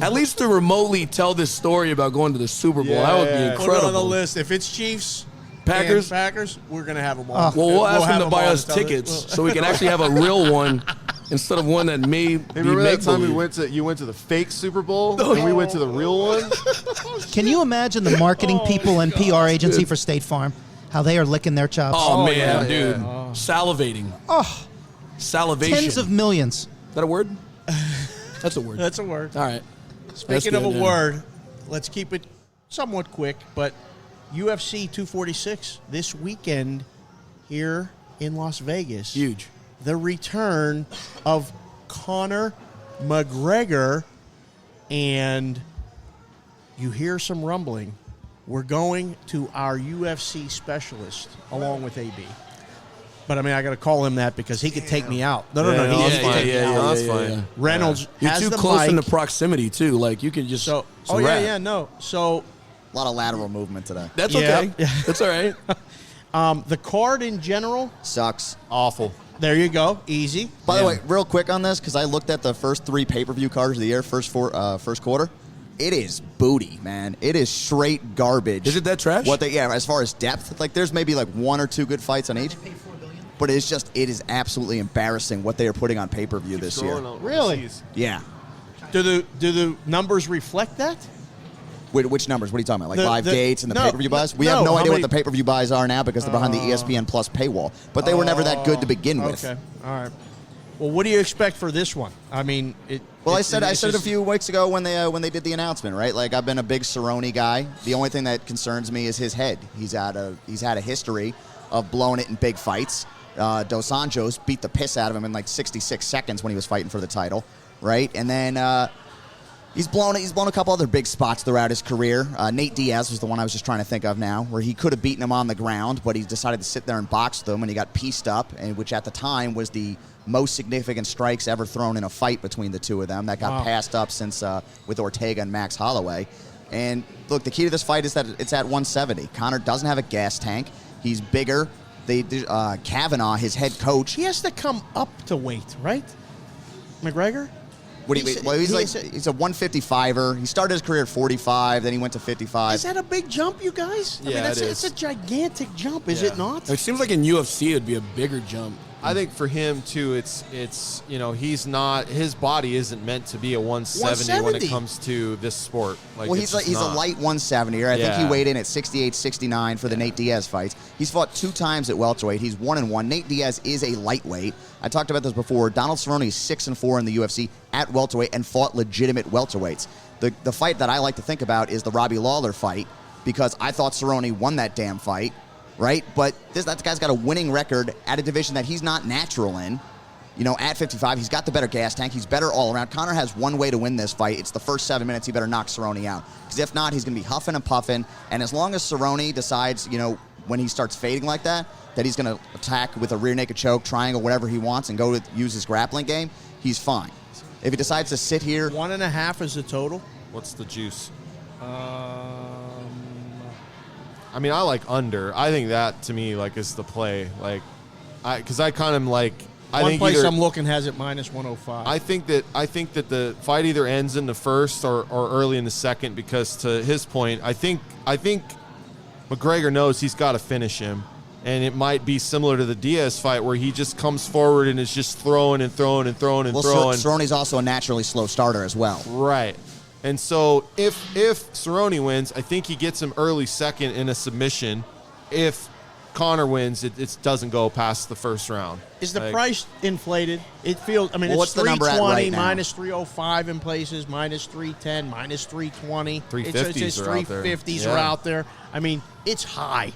At least to remotely tell this story about going to the Super Bowl, that would be Yeah. Put it on the incredible. list. If it's Chiefs, Packers? and Packers, we're gonna have them Oh. on. Well, we'll ask have him to them buy on us and tell the- tickets so we can actually have a real one instead of one that may Hey, be remember that time make-believe. you went to the fake Super Bowl and we went to the real one? Can you imagine the marketing people and PR agency for State Farm? How they are licking their chops. Oh, man, yeah, dude. yeah. Salivating. Oh, Salivation. tens of millions. Is that a word? That's a word. That's a word. All right. Speaking That's of good, a yeah. word, let's keep it somewhat quick. But UFC 246 this weekend here in Las Vegas. Huge. The return of Conor McGregor, and you hear some rumbling. We're going to our UFC specialist along with AB. But I mean, I got to call him that because he could take me out. No, Yeah, he that's could fine. take me out. No, that's fine. Reynolds You're has too the close mic. in the proximity, too. Like, you can just. So, it's a wrap. no. So, A lot of lateral movement today. That's Yeah. okay. That's all right. the card in general, Sucks. Awful. there you go, easy. By the way, real quick on this, because I looked at the first 3 pay-per-view cards of the year, first quarter. It is booty, man. It is straight garbage. Is it that trash? As far as depth, like there's maybe like 1 or 2 good fights on each. But it is absolutely embarrassing what they are putting on pay-per-view this year. Really? Yeah. Do the numbers reflect that? Which numbers? What are you talking about? Like The- live the- gates and the no, pay-per-view buys? We no, have no how idea many- what the pay-per-view buys are now because they're behind the ESPN Plus paywall. But they were never that good to begin with. Okay, all right. Well, what do you expect for this one? I mean, Well, I said it a few weeks ago when they did the announcement, right? Like I've been a big Cerrone guy. The only thing that concerns me is his head. He's had a history of blowing it in big fights. Dos Anjos beat the piss out of him in like 66 seconds when he was fighting for the title, right? And then he's blown a couple other big spots throughout his career. Nate Diaz was the one I was just trying to think of now, where he could have beaten him on the ground, but he decided to sit there and box them, and he got pieced up, and which at the time was the most significant strikes ever thrown in a fight between the two of them. That got passed up since with Ortega and Max Holloway. And look, the key to this fight is that it's at 170. Conor doesn't have a gas tank. He's bigger. Kavanaugh, his head coach. he has to come up to weight, right? McGregor? He's a 155er. He started his career at 45, then he went to 55. Is that a big jump, you guys? I mean, Yeah, it it's a is. gigantic jump, is it not? It seems like in UFC it'd be a bigger jump. I think for him too, it's he's not, his body isn't meant to be a 170 when 170. it comes to this sport. Like, Well, it's he's just a not. light 170er. I think Yeah. he weighed in at 68, 69 for the Nate Diaz fights. He's fought 2 times at welterweight. He's 1-1. Nate Diaz is a lightweight. I talked about this before. Donald Cerrone is 6-4 in the UFC at welterweight and fought legitimate welterweights. The fight that I like to think about is the Robbie Lawler fight because I thought Cerrone won that damn fight. right? But that guy's got a winning record at a division that he's not natural in. You know, at 55, he's got the better gas tank. He's better all around. Conor has one way to win this fight. It's the first 7 minutes. He better knock Cerrone out. Because if not, he's going to be huffing and puffing. And as long as Cerrone decides, you know, when he starts fading like that he's going to attack with a rear naked choke, triangle, whatever he wants, and go to use his grappling game, he's fine. If he decides to sit here... 1.5 is the total. What's the juice? I mean, I like under. I think that, to me, like, is the play. Like, because I kind of like... One place I'm looking has it minus 105. I think that the fight either ends in the first or early in the second, because to his point, I think McGregor knows he's got to finish him, and it might be similar to the Diaz fight where he just comes forward and is just throwing and throwing and throwing and throwing. Cerrone's also a naturally slow starter as well. Right. And so if Cerrone wins, I think he gets him early second in a submission. If Conor wins, it doesn't go past the first round. Is the price inflated? It feels. I mean, Well, it's what's the number at 320, right now? minus 305 in places, minus 310, minus 320. 350s are out there. 350s are Yeah. out there. I mean, it's high,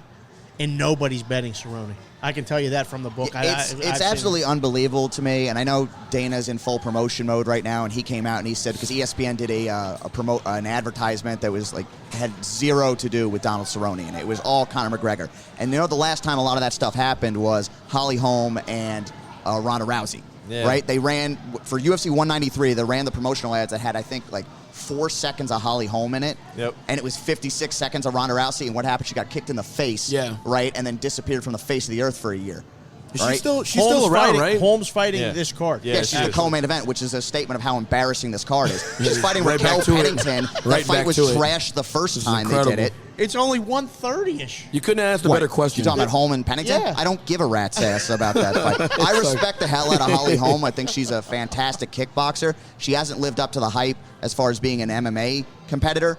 and nobody's betting Cerrone. I can tell you that from the book. It's I've seen absolutely unbelievable to me, and I know Dana's in full promotion mode right now, and he came out and he said, because ESPN did an advertisement that was like had zero to do with Donald Cerrone, and it was all Conor McGregor. And you know, the last time a lot of that stuff happened was Holly Holm and Ronda Rousey, right? They ran for UFC 193. They ran the promotional ads that had, I think, like 4 seconds of Holly Holm in it. Yep. And it was 56 seconds of Ronda Rousey. And what happened? She got kicked in the face. Yeah. Right? And then disappeared from the face of the earth for a year. She's right? still Holmes around, fighting, right? Holmes fighting Yeah. this card. Yeah, Yeah, she's the co-main event, which is a statement of how embarrassing this card is. She's fighting Right Raquel back to it. Pennington. That Right fight back was to it. trashed the first This is time they incredible. did it. It's only 130-ish. You couldn't ask a What? better question. You talking about Holm and Pennington? Yeah. I don't give a rat's ass about that fight. I respect the hell out of Holly Holm. I think she's a fantastic kickboxer. She hasn't lived up to the hype as far as being an MMA competitor.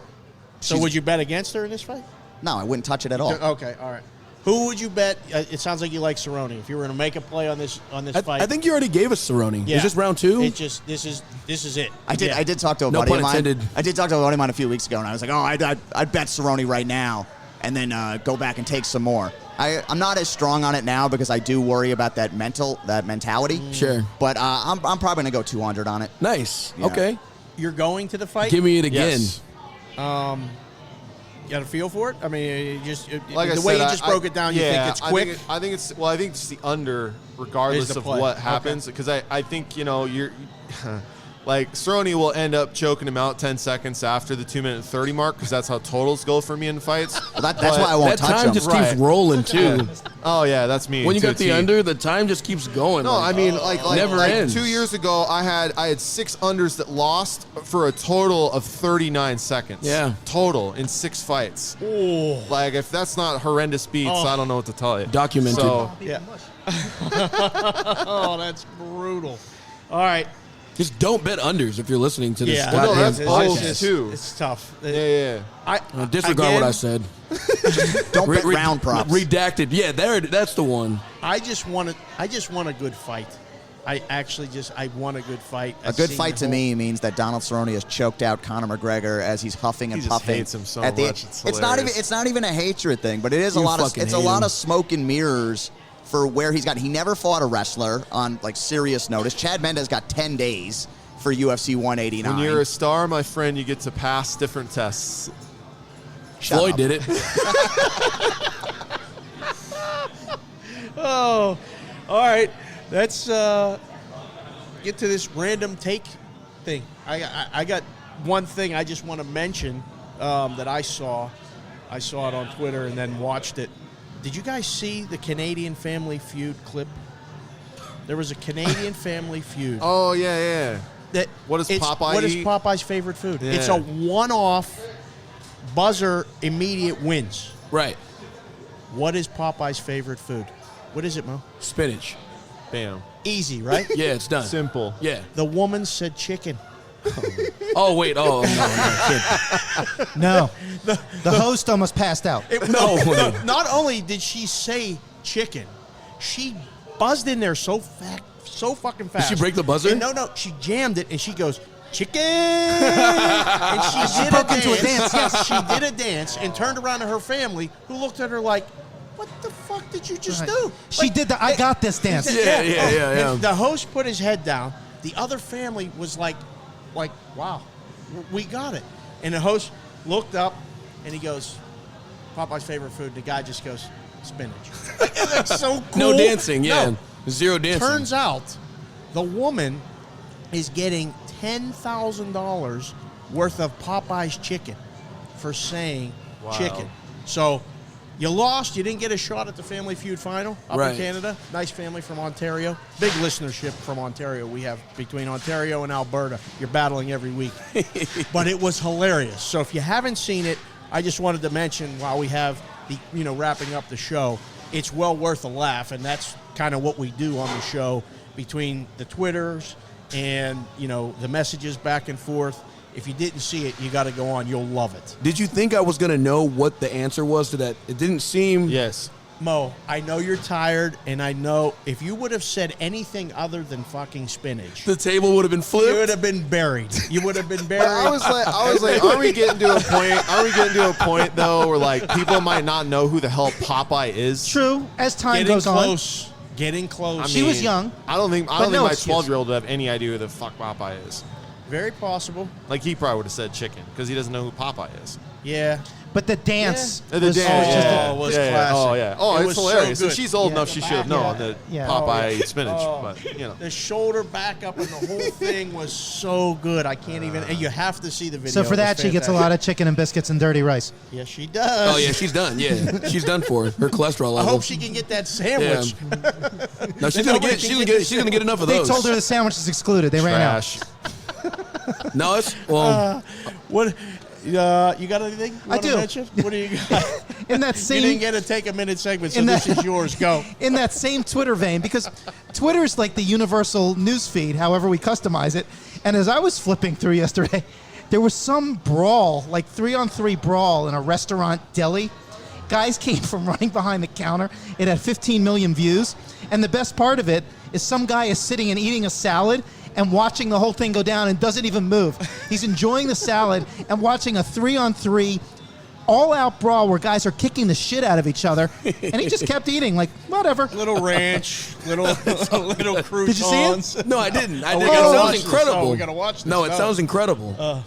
So She's- would you bet against her in this fight? No, I wouldn't touch it at all. Okay, all right. Who would you bet? It sounds like you like Cerrone. If you were going to make a play on this fight, I think you already gave us Cerrone. Yeah. Is this round 2? It just this is it. I did. Yeah. I did talk to a No buddy pun of mine. intended. I did talk to a buddy of mine a few weeks ago, and I was like, "Oh, I'd bet Cerrone right now, and then go back and take some more." I'm not as strong on it now because I do worry about that mentality. Sure. But I'm probably gonna go 200 on it. Nice. Yeah. Okay. You're going to the fight. Give me it again. Yes. You got a feel for it? I mean, Like the I way said, you just broke it down, you think it's quick? I think it's the under, regardless Is the of play. what happens. Because I think, you know, you're like Cerrone will end up choking him out 10 seconds after the 2 minute 30 mark, because that's how totals go for me in fights. Well, that's why I won't That touch time him. just Right. keeps rolling, too. Oh yeah, that's me. When you to got a the T. under, the time just keeps going. No, I mean, like never ends. 2 years ago, I had 6 unders that lost for a total of 39 seconds. Yeah. Total in 6 fights. Oh, Like, if that's not horrendous beats, I don't know what to tell you. Documented. So, yeah. Oh, that's brutal. All right. Just don't bet unders if you're listening to this. Yeah. Well, no, goddamn that's bold, podcast. too. It's tough. yeah. Disregard Again, what I said. Don't bet round props. Redacted. Yeah, that's the one. I just want a good fight. I want a good fight. A good fight to me means that Donald Cerrone has choked out Conor McGregor as he's huffing and He just puffing. hates him so at the, much. It's not hilarious. even a hatred thing, but it is You a lot of fucking it's a hate lot him. of smoke and mirrors for where he's got. He never fought a wrestler on like serious notice. Chad Mendes got 10 days for UFC 189. When you're a star, my friend, you get to pass different tests. Shut Floyd up. did it. Oh, all right. Let's get to this random take thing. I got one thing I just want to mention that I saw. I saw it on Twitter and then watched it. Did you guys see the Canadian Family Feud clip? There was a Canadian Family Feud. Oh, yeah. What does Popeye What is eat? Popeye's favorite food? Yeah. It's a one-off buzzer immediate wins. Right. What is Popeye's favorite food? What is it, Mo? Spinach. Bam. Easy, right? Yeah, it's done. Simple. Yeah. The woman said chicken. Oh, wait. Oh, no, kid. No. The host almost passed out. No way. Not only did she say chicken, she buzzed in there so fucking fast. she break the buzzer? And no, she jammed it and she goes, chicken! And she did broke into a dance, Yes, she did a dance and turned around to her family, who looked at her like, what the fuck did you just Right. do? She did the I got this dance. And the host put his head down. The other family was like, wow, we got it. And the host looked up, and he goes, Popeye's favorite food. The guy just goes, spinach. That's so cool. No dancing, yeah. No. Zero dancing. Turns out the woman is getting $10,000 worth of Popeye's chicken for saying chicken. So you lost. You didn't get a shot at the Family Feud final up in Canada. Nice family from Ontario. Big listenership from Ontario we have between Ontario and Alberta. You're battling every week. But it was hilarious. So if you haven't seen it, I just wanted to mention while we have the, wrapping up the show, it's well worth a laugh. And that's kind of what we do on the show between the Twitters and, the messages back and forth. If you didn't see it, you got to go on. You'll love it. Did you think I was going to know what the answer was to that? It didn't seem... Yes. Mo, I know you're tired, and I know if you would have said anything other than fucking spinach, The table would have been you flipped. would have been buried. You would have been buried. But I was like, are we getting to a point though where like people might not know who the hell Popeye is? True. As time Getting goes close. Getting close. She was young. I don't think but no my excuse. 12-year-old would have any idea who the fuck Popeye is. Very possible. Like he probably would have said chicken because he doesn't know who Popeye is. Yeah. on. But the dance. The was dance, just yeah. was classic. Oh yeah. Oh, It it's was so hilarious. And good. she's old Yeah. enough; she should have known that Yeah. Popeye Oh, eats spinach. Oh. But The shoulder back up and the whole thing was so good. I can't even. And you have to see the video. So for It was that, she gets a fantastic. lot of chicken and biscuits and dirty rice. Yes, she does. Oh, yeah, she's done. Yeah, she's done for her cholesterol I level. hope she can get that sandwich. No, she's gonna Nobody get. can She's gonna get get. She's gonna get enough of They those. told her the sandwich is excluded. They ran out. trash. No, it's well. What? You got anything? You wanna do. mention? What do you got? In that You same didn't get to take a minute segment, so In this that- is yours. Go. in that same Twitter vein, because Twitter's like the universal news feed, however we customize it. And as I was flipping through yesterday, there was some brawl, like 3-on-3 brawl in a restaurant deli. Guys came from running behind the counter. It had 15 million views. And the best part of it is some guy is sitting and eating a salad and watching the whole thing go down and doesn't even move. He's enjoying the salad and watching a 3-on-3 all-out brawl where guys are kicking the shit out of each other. And he just kept eating, like, whatever. Little ranch, little croutons. Did you see it? No, I didn't. I Oh, we didn't. gotta It watch sounds this. incredible. Oh, we gotta watch this. No, it Oh. sounds incredible.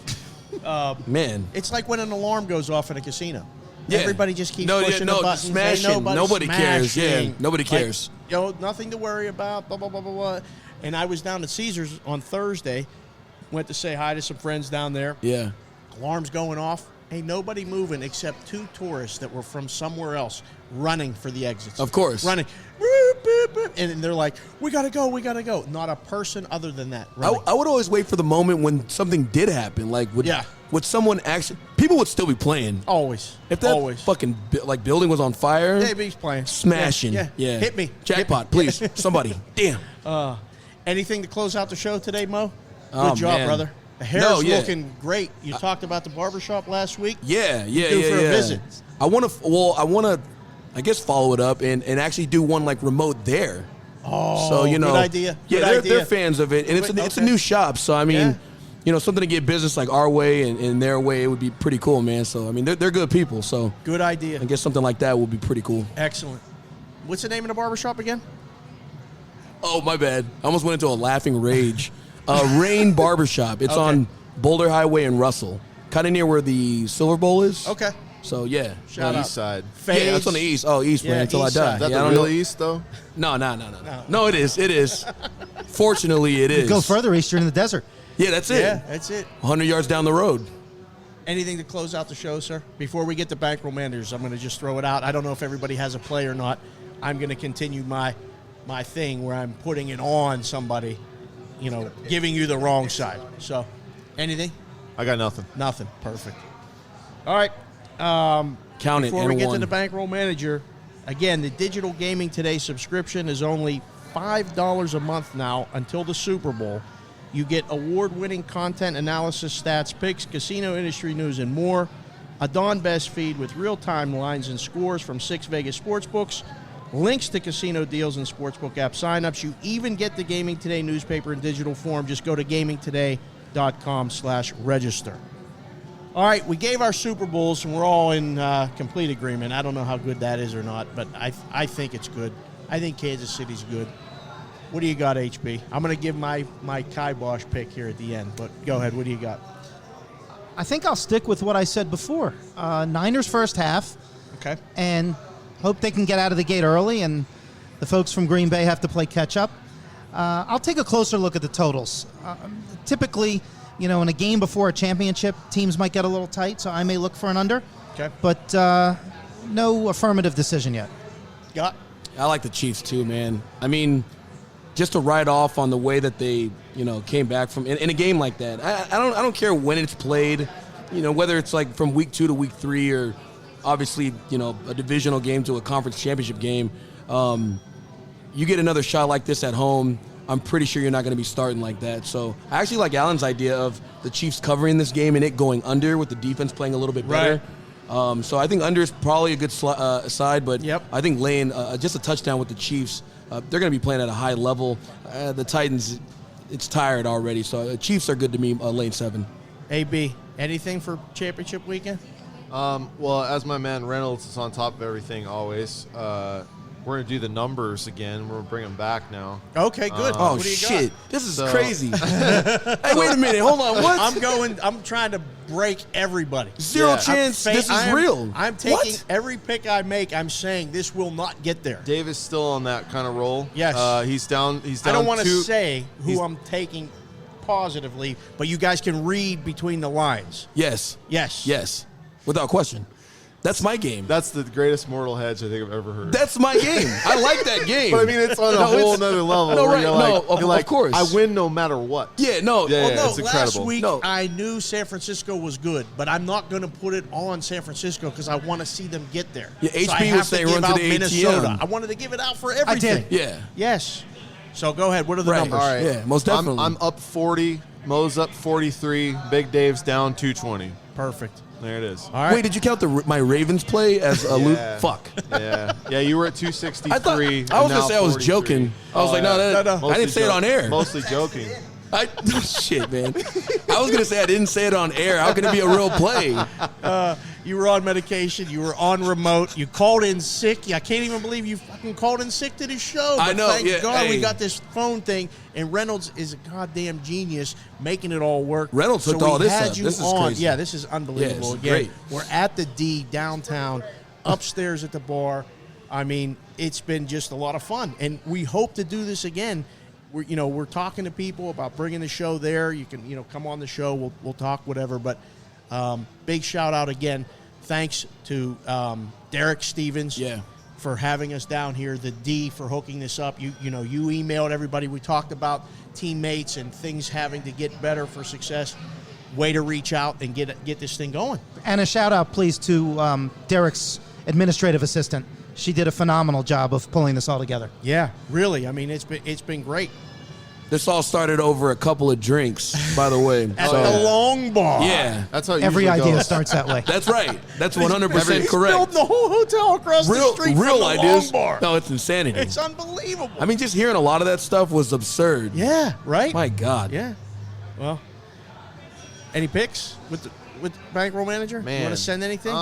Man. It's like when an alarm goes off at a casino. Yeah. Everybody just keeps pushing the buttons. smashing. Ain't Nobody cares. Yeah, smashing. nobody cares. Like, nothing to worry about. Blah blah blah blah blah. And I was down at Caesars on Thursday. Went to say hi to some friends down there. Yeah. Alarms going off. Ain't nobody moving except two tourists that were from somewhere else running for the exits. Of course. Running. Boop, boop, boop. And they're like, we got to go, we got to go. Not a person other than that. running. I would always wait for the moment when something did happen. Like, would someone actually? People would still be playing. Always. If that Always. fucking building was on fire, Yeah, he's playing. smashing. Yeah. Hit me. Jackpot, please, somebody. Damn. Anything to close out the show today, Mo? Oh, Good job, man. brother. The hair's No, yeah. looking great. You talked about the barbershop last week. Yeah, due for a visit. I want to, I guess, follow it up and actually do one like remote there. Oh, So good idea. Yeah, Good idea. they're fans of it, and it's a Okay. new shop. So I mean, Yeah. something to get business like our way and their way, it would be pretty cool, man. So I mean, they're good people. So Good idea. I guess something like that would be pretty cool. Excellent. What's the name of the barbershop again? Oh, my bad. I almost went into a laughing rage. Rain Barbershop. It's Okay. on Boulder Highway in Russell, kind of near where the Silver Bowl is. Okay. So yeah. Shout On the out. east side. Yeah, that's on the east. Oh, east, Yeah, man, until east I die. side. Is that Yeah, I the don't real know. east though? No. No, it is. It is. Fortunately, it is. Go further east, you're in the desert. Yeah, that's it. Yeah, that's it. 100 yards down the road. Anything to close out the show, sir? Before we get to bankroll managers, I'm going to just throw it out. I don't know if everybody has a play or not. I'm going to continue my thing where I'm putting it on somebody, giving you the wrong side. So, anything? I got nothing. Nothing. Perfect. All right. Count it. Before we and get one. to the bankroll manager, again, the Digital Gaming Today subscription is only $5 a month now until the Super Bowl. You get award-winning content, analysis, stats, picks, casino industry news, and more. A Don Best feed with real-time lines and scores from 6 Vegas sportsbooks, links to casino deals and sportsbook app signups. You even get the Gaming Today newspaper in digital form. Just go to gamingtoday.com/register. All right, we gave our Super Bowls, and we're all in complete agreement. I don't know how good that is or not, but I think it's good. I think Kansas City's good. What do you got, HB? I'm going to give my kibosh pick here at the end, but go ahead. What do you got? I think I'll stick with what I said before. Niners first half. Okay. And hope they can get out of the gate early, and the folks from Green Bay have to play catch-up. I'll take a closer look at the totals. Typically, in a game before a championship, teams might get a little tight, so I may look for an under. Okay. But no affirmative decision yet. Got. I like the Chiefs too, man. I mean, just to ride off on the way that they, came back from in a game like that. I don't care when it's played, whether it's like from week 2 to week 3 or obviously, a divisional game to a conference championship game. You get another shot like this at home, I'm pretty sure you're not going to be starting like that. So I actually like Alan's idea of the Chiefs covering this game and it going under with the defense playing a little bit better. Right. So I think under is probably a good side, but Yep. I think laying just a touchdown with the Chiefs, they're going to be playing at a high level. The Titans, it's tired already, so Chiefs are good to me, lane 7. AB, anything for championship weekend? Well, as my man Reynolds is on top of everything always, we're going to do the numbers again. We're going to bring them back now. Okay, good. Oh, What do you shit. got? This is So- crazy. Hey, wait a minute. Hold on. What? I'm trying to break everybody. Zero Yeah. chance this is real. I'm taking What? every pick I make. I'm saying this will not get there. Dave is still on that kind of roll. Yes. He's down. He's I down. don't want to 2. say who he's- I'm taking positively, but you guys can read between the lines. Yes. Yes. Yes. Without question. That's my game. That's the greatest mortal hedge I think I've ever heard. That's my game. I like that game. But I mean, it's on a No, whole it's- nother level. No, where right. You're No, like, of you're like, course. I win no matter what. Yeah, no. Yeah, Well, no, it's incredible. last week No. I knew San Francisco was good, but I'm not going to put it on San Francisco because I want to see them get there. Yeah, so HB I have was saying to give run to out the Minnesota. ATM. I wanted to give it out for everything. did. Yeah. Yes. So go ahead. What are the Right. numbers? All right. Yeah, most definitely. I'm up 40. Mo's up 43. Big Dave's down 220. Perfect. There it is. All right. Wait, did you count my Ravens play as a loop? Yeah. Fuck. Yeah, you were at 263. I thought I was and gonna now say I was 43. joking. I was like, no, No. I didn't say it on air. Mostly joking. Shit, man. I was gonna say I didn't say it on air. How can it be a real play? You were on medication. You were on remote. You called in sick. I can't even believe you fucking called in sick to this show. I But know, Thank yeah, God we hey. got this phone thing. And Reynolds is a goddamn genius making it all work. Reynolds hooked we all this had up. you This is on. crazy. Yeah, this is unbelievable. Yeah, it's Again, great. we're at the D downtown, upstairs at the bar. I mean, it's been just a lot of fun, and we hope to do this again. We're talking to people about bringing the show there. You can come on the show. We'll talk whatever. But big shout out again. Thanks to Derek Stevens Yeah. for having us down here. The D for hooking this up. You emailed everybody. We talked about teammates and things having to get better for success. Way to reach out and get this thing going. And a shout out, please, to Derek's administrative assistant. She did a phenomenal job of pulling this all together. Yeah, really. I mean, it's been great. This all started over a couple of drinks, by the way. At So, the Long Bar. yeah, That's how it Every usually idea goes. starts that way. that's right. That's 100% He's building correct. the whole hotel across the street Real from the ideas. Long Bar. No, it's insanity. It's unbelievable. I mean, just hearing a lot of that stuff was absurd. yeah, right? My God. Yeah. Well, any picks with Bankroll Manager? Man. You want to send anything?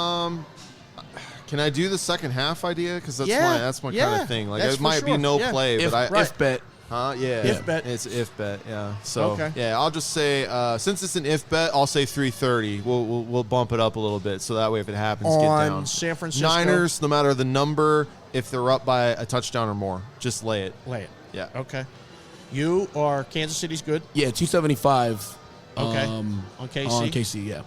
Can I do the second half idea? Because that's Yeah, my kind yeah, of thing. Like that's it for might be sure. no Yeah. play, If, but I if bet. Huh? Yeah. If bet. It's if bet. Yeah. So Okay. yeah, I'll just say since it's an if bet, I'll say 330. We'll bump it up a little bit so that way if it happens, get On down. San Francisco. Niners, no matter the number, if they're up by a touchdown or more, just lay it. Lay it. Yeah. Okay. You are Kansas City's good. Yeah, 275. Okay. On KC. On KC, yeah.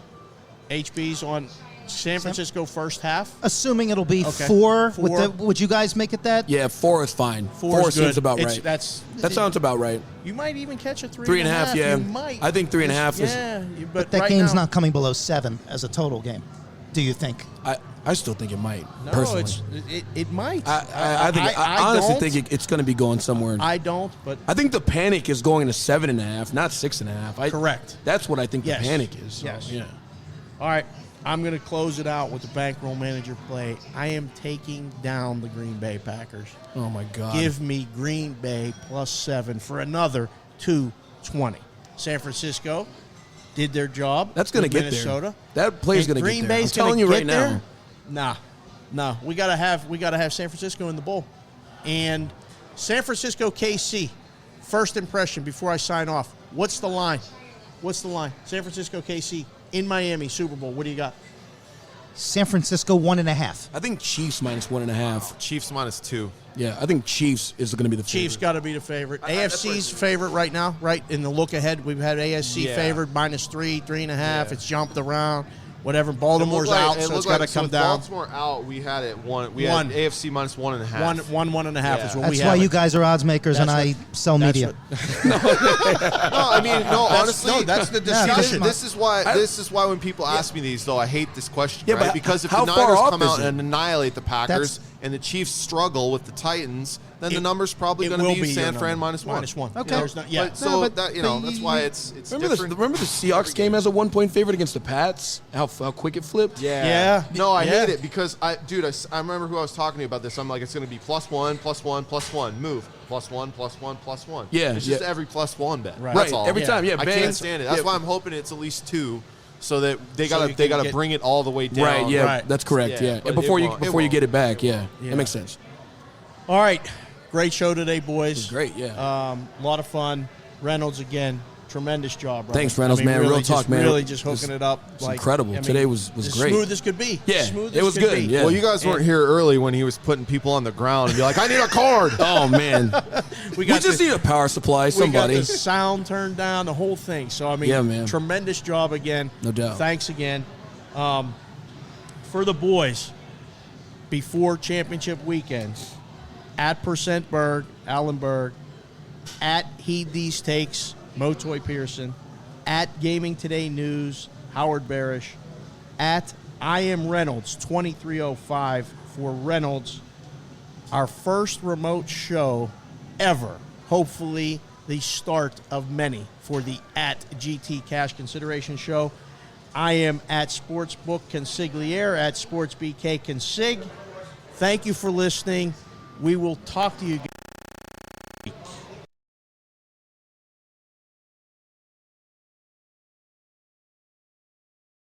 HB's on San Francisco first half. Assuming it'll be Okay. 4. Four. Would you guys make it that? Yeah, 4 is fine. Four is seems good. about It's- right. That sounds about right. You might even catch a 3.5, yeah. You might. I think 3.5 is- Yeah, But that right game's now, not coming below 7 as a total game. Do you think? I still think it might, No, personally. it might. I honestly think it's going to be going somewhere. I don't. But I think the panic is going to 7.5, not 6.5. Correct. That's what I think Yes. the panic is. So, Yes. Yeah. all right, I'm going to close it out with the Bankroll Manager play. I am taking down the Green Bay Packers. Oh my God. Give me Green Bay +7 for another 220. San Francisco did their job. That's going to with get Minnesota. there. That play's And going to get Green there. I'm Bay's telling gonna you right get there? now. No. We gotta have San Francisco in the bowl, and San Francisco KC. First impression before I sign off. What's the line? San Francisco KC in Miami Super Bowl. What do you got? San Francisco 1.5. I think Chiefs minus 1.5. Chiefs -2. Yeah, I think Chiefs is going to be the favorite. Chiefs got to be the favorite. that's AFC's what favorite right now, right? In the look ahead, we've had AFC Yeah. favored -3, 3.5. Yeah. It's jumped around. Whatever. Baltimore's out, so it's got to come with down. Baltimore out, we had it one. We One. had AFC -1.5. 1.5 is Yeah. what we That's have. why it. you guys are odds makers and That's I sell That's media. No, I mean, no. Honestly, that's the Yeah, discussion. This is why when people ask me these, though, I hate this question, Yeah, right? but Because if how the far Niners off come is out it? and annihilate the Packers, That's- and the Chiefs struggle with the Titans, then the It- number's probably it going to will be be your San Fran number. -1. -1. Okay. There's not- yeah. But, so but that that's why it's Remember different. remember the Seahawks game as a 1-point favorite against the Pats? How quick it flipped? Yeah. No, I Yeah. hate it because I remember who I was talking to about this. I'm like, it's going to be +1, +1, +1, move, +1, +1, +1. Yeah, It's just yeah. every +1 bet. Right. That's Right, all. every time, yeah, I bang. can't stand it. That's Yeah. why I'm hoping it's at least 2, so that they So gotta you they can gotta get- bring it all the way down. Right, yeah, Right. that's correct. Yeah, Yeah, but before it you won't- before it you get it won't. back, yeah, Yeah. that makes sense. All right. Great show today, boys. Great, yeah. A lot of fun. Reynolds again. Tremendous job, brother. Thanks, Reynolds, man. Really Real talk, just, man. Really just It's- hooking it up. it's incredible. Today was as great. Smooth as could be. Yeah, Smooth it as was could good, be. yeah. Well, you guys weren't here early when he was putting people on the ground and be like, I need a card. Oh man, We we got just the- need a power supply. We Somebody. got the sound turned down, the whole thing. So, I mean, Yeah, man. tremendous job again. No doubt. Thanks again. For the boys, before championship weekend, at Percent Berg, Alan Berg, at Heed These Takes, Motoy Pearson, at Gaming Today News, Howard Barish, at I Am Reynolds, 2305 for Reynolds. Our first remote show ever. Hopefully, the start of many for the at GT Cash Consideration Show. I am at Sportsbook Consigliere, at SportsBK Consig. Thank you for listening. We will talk to you again.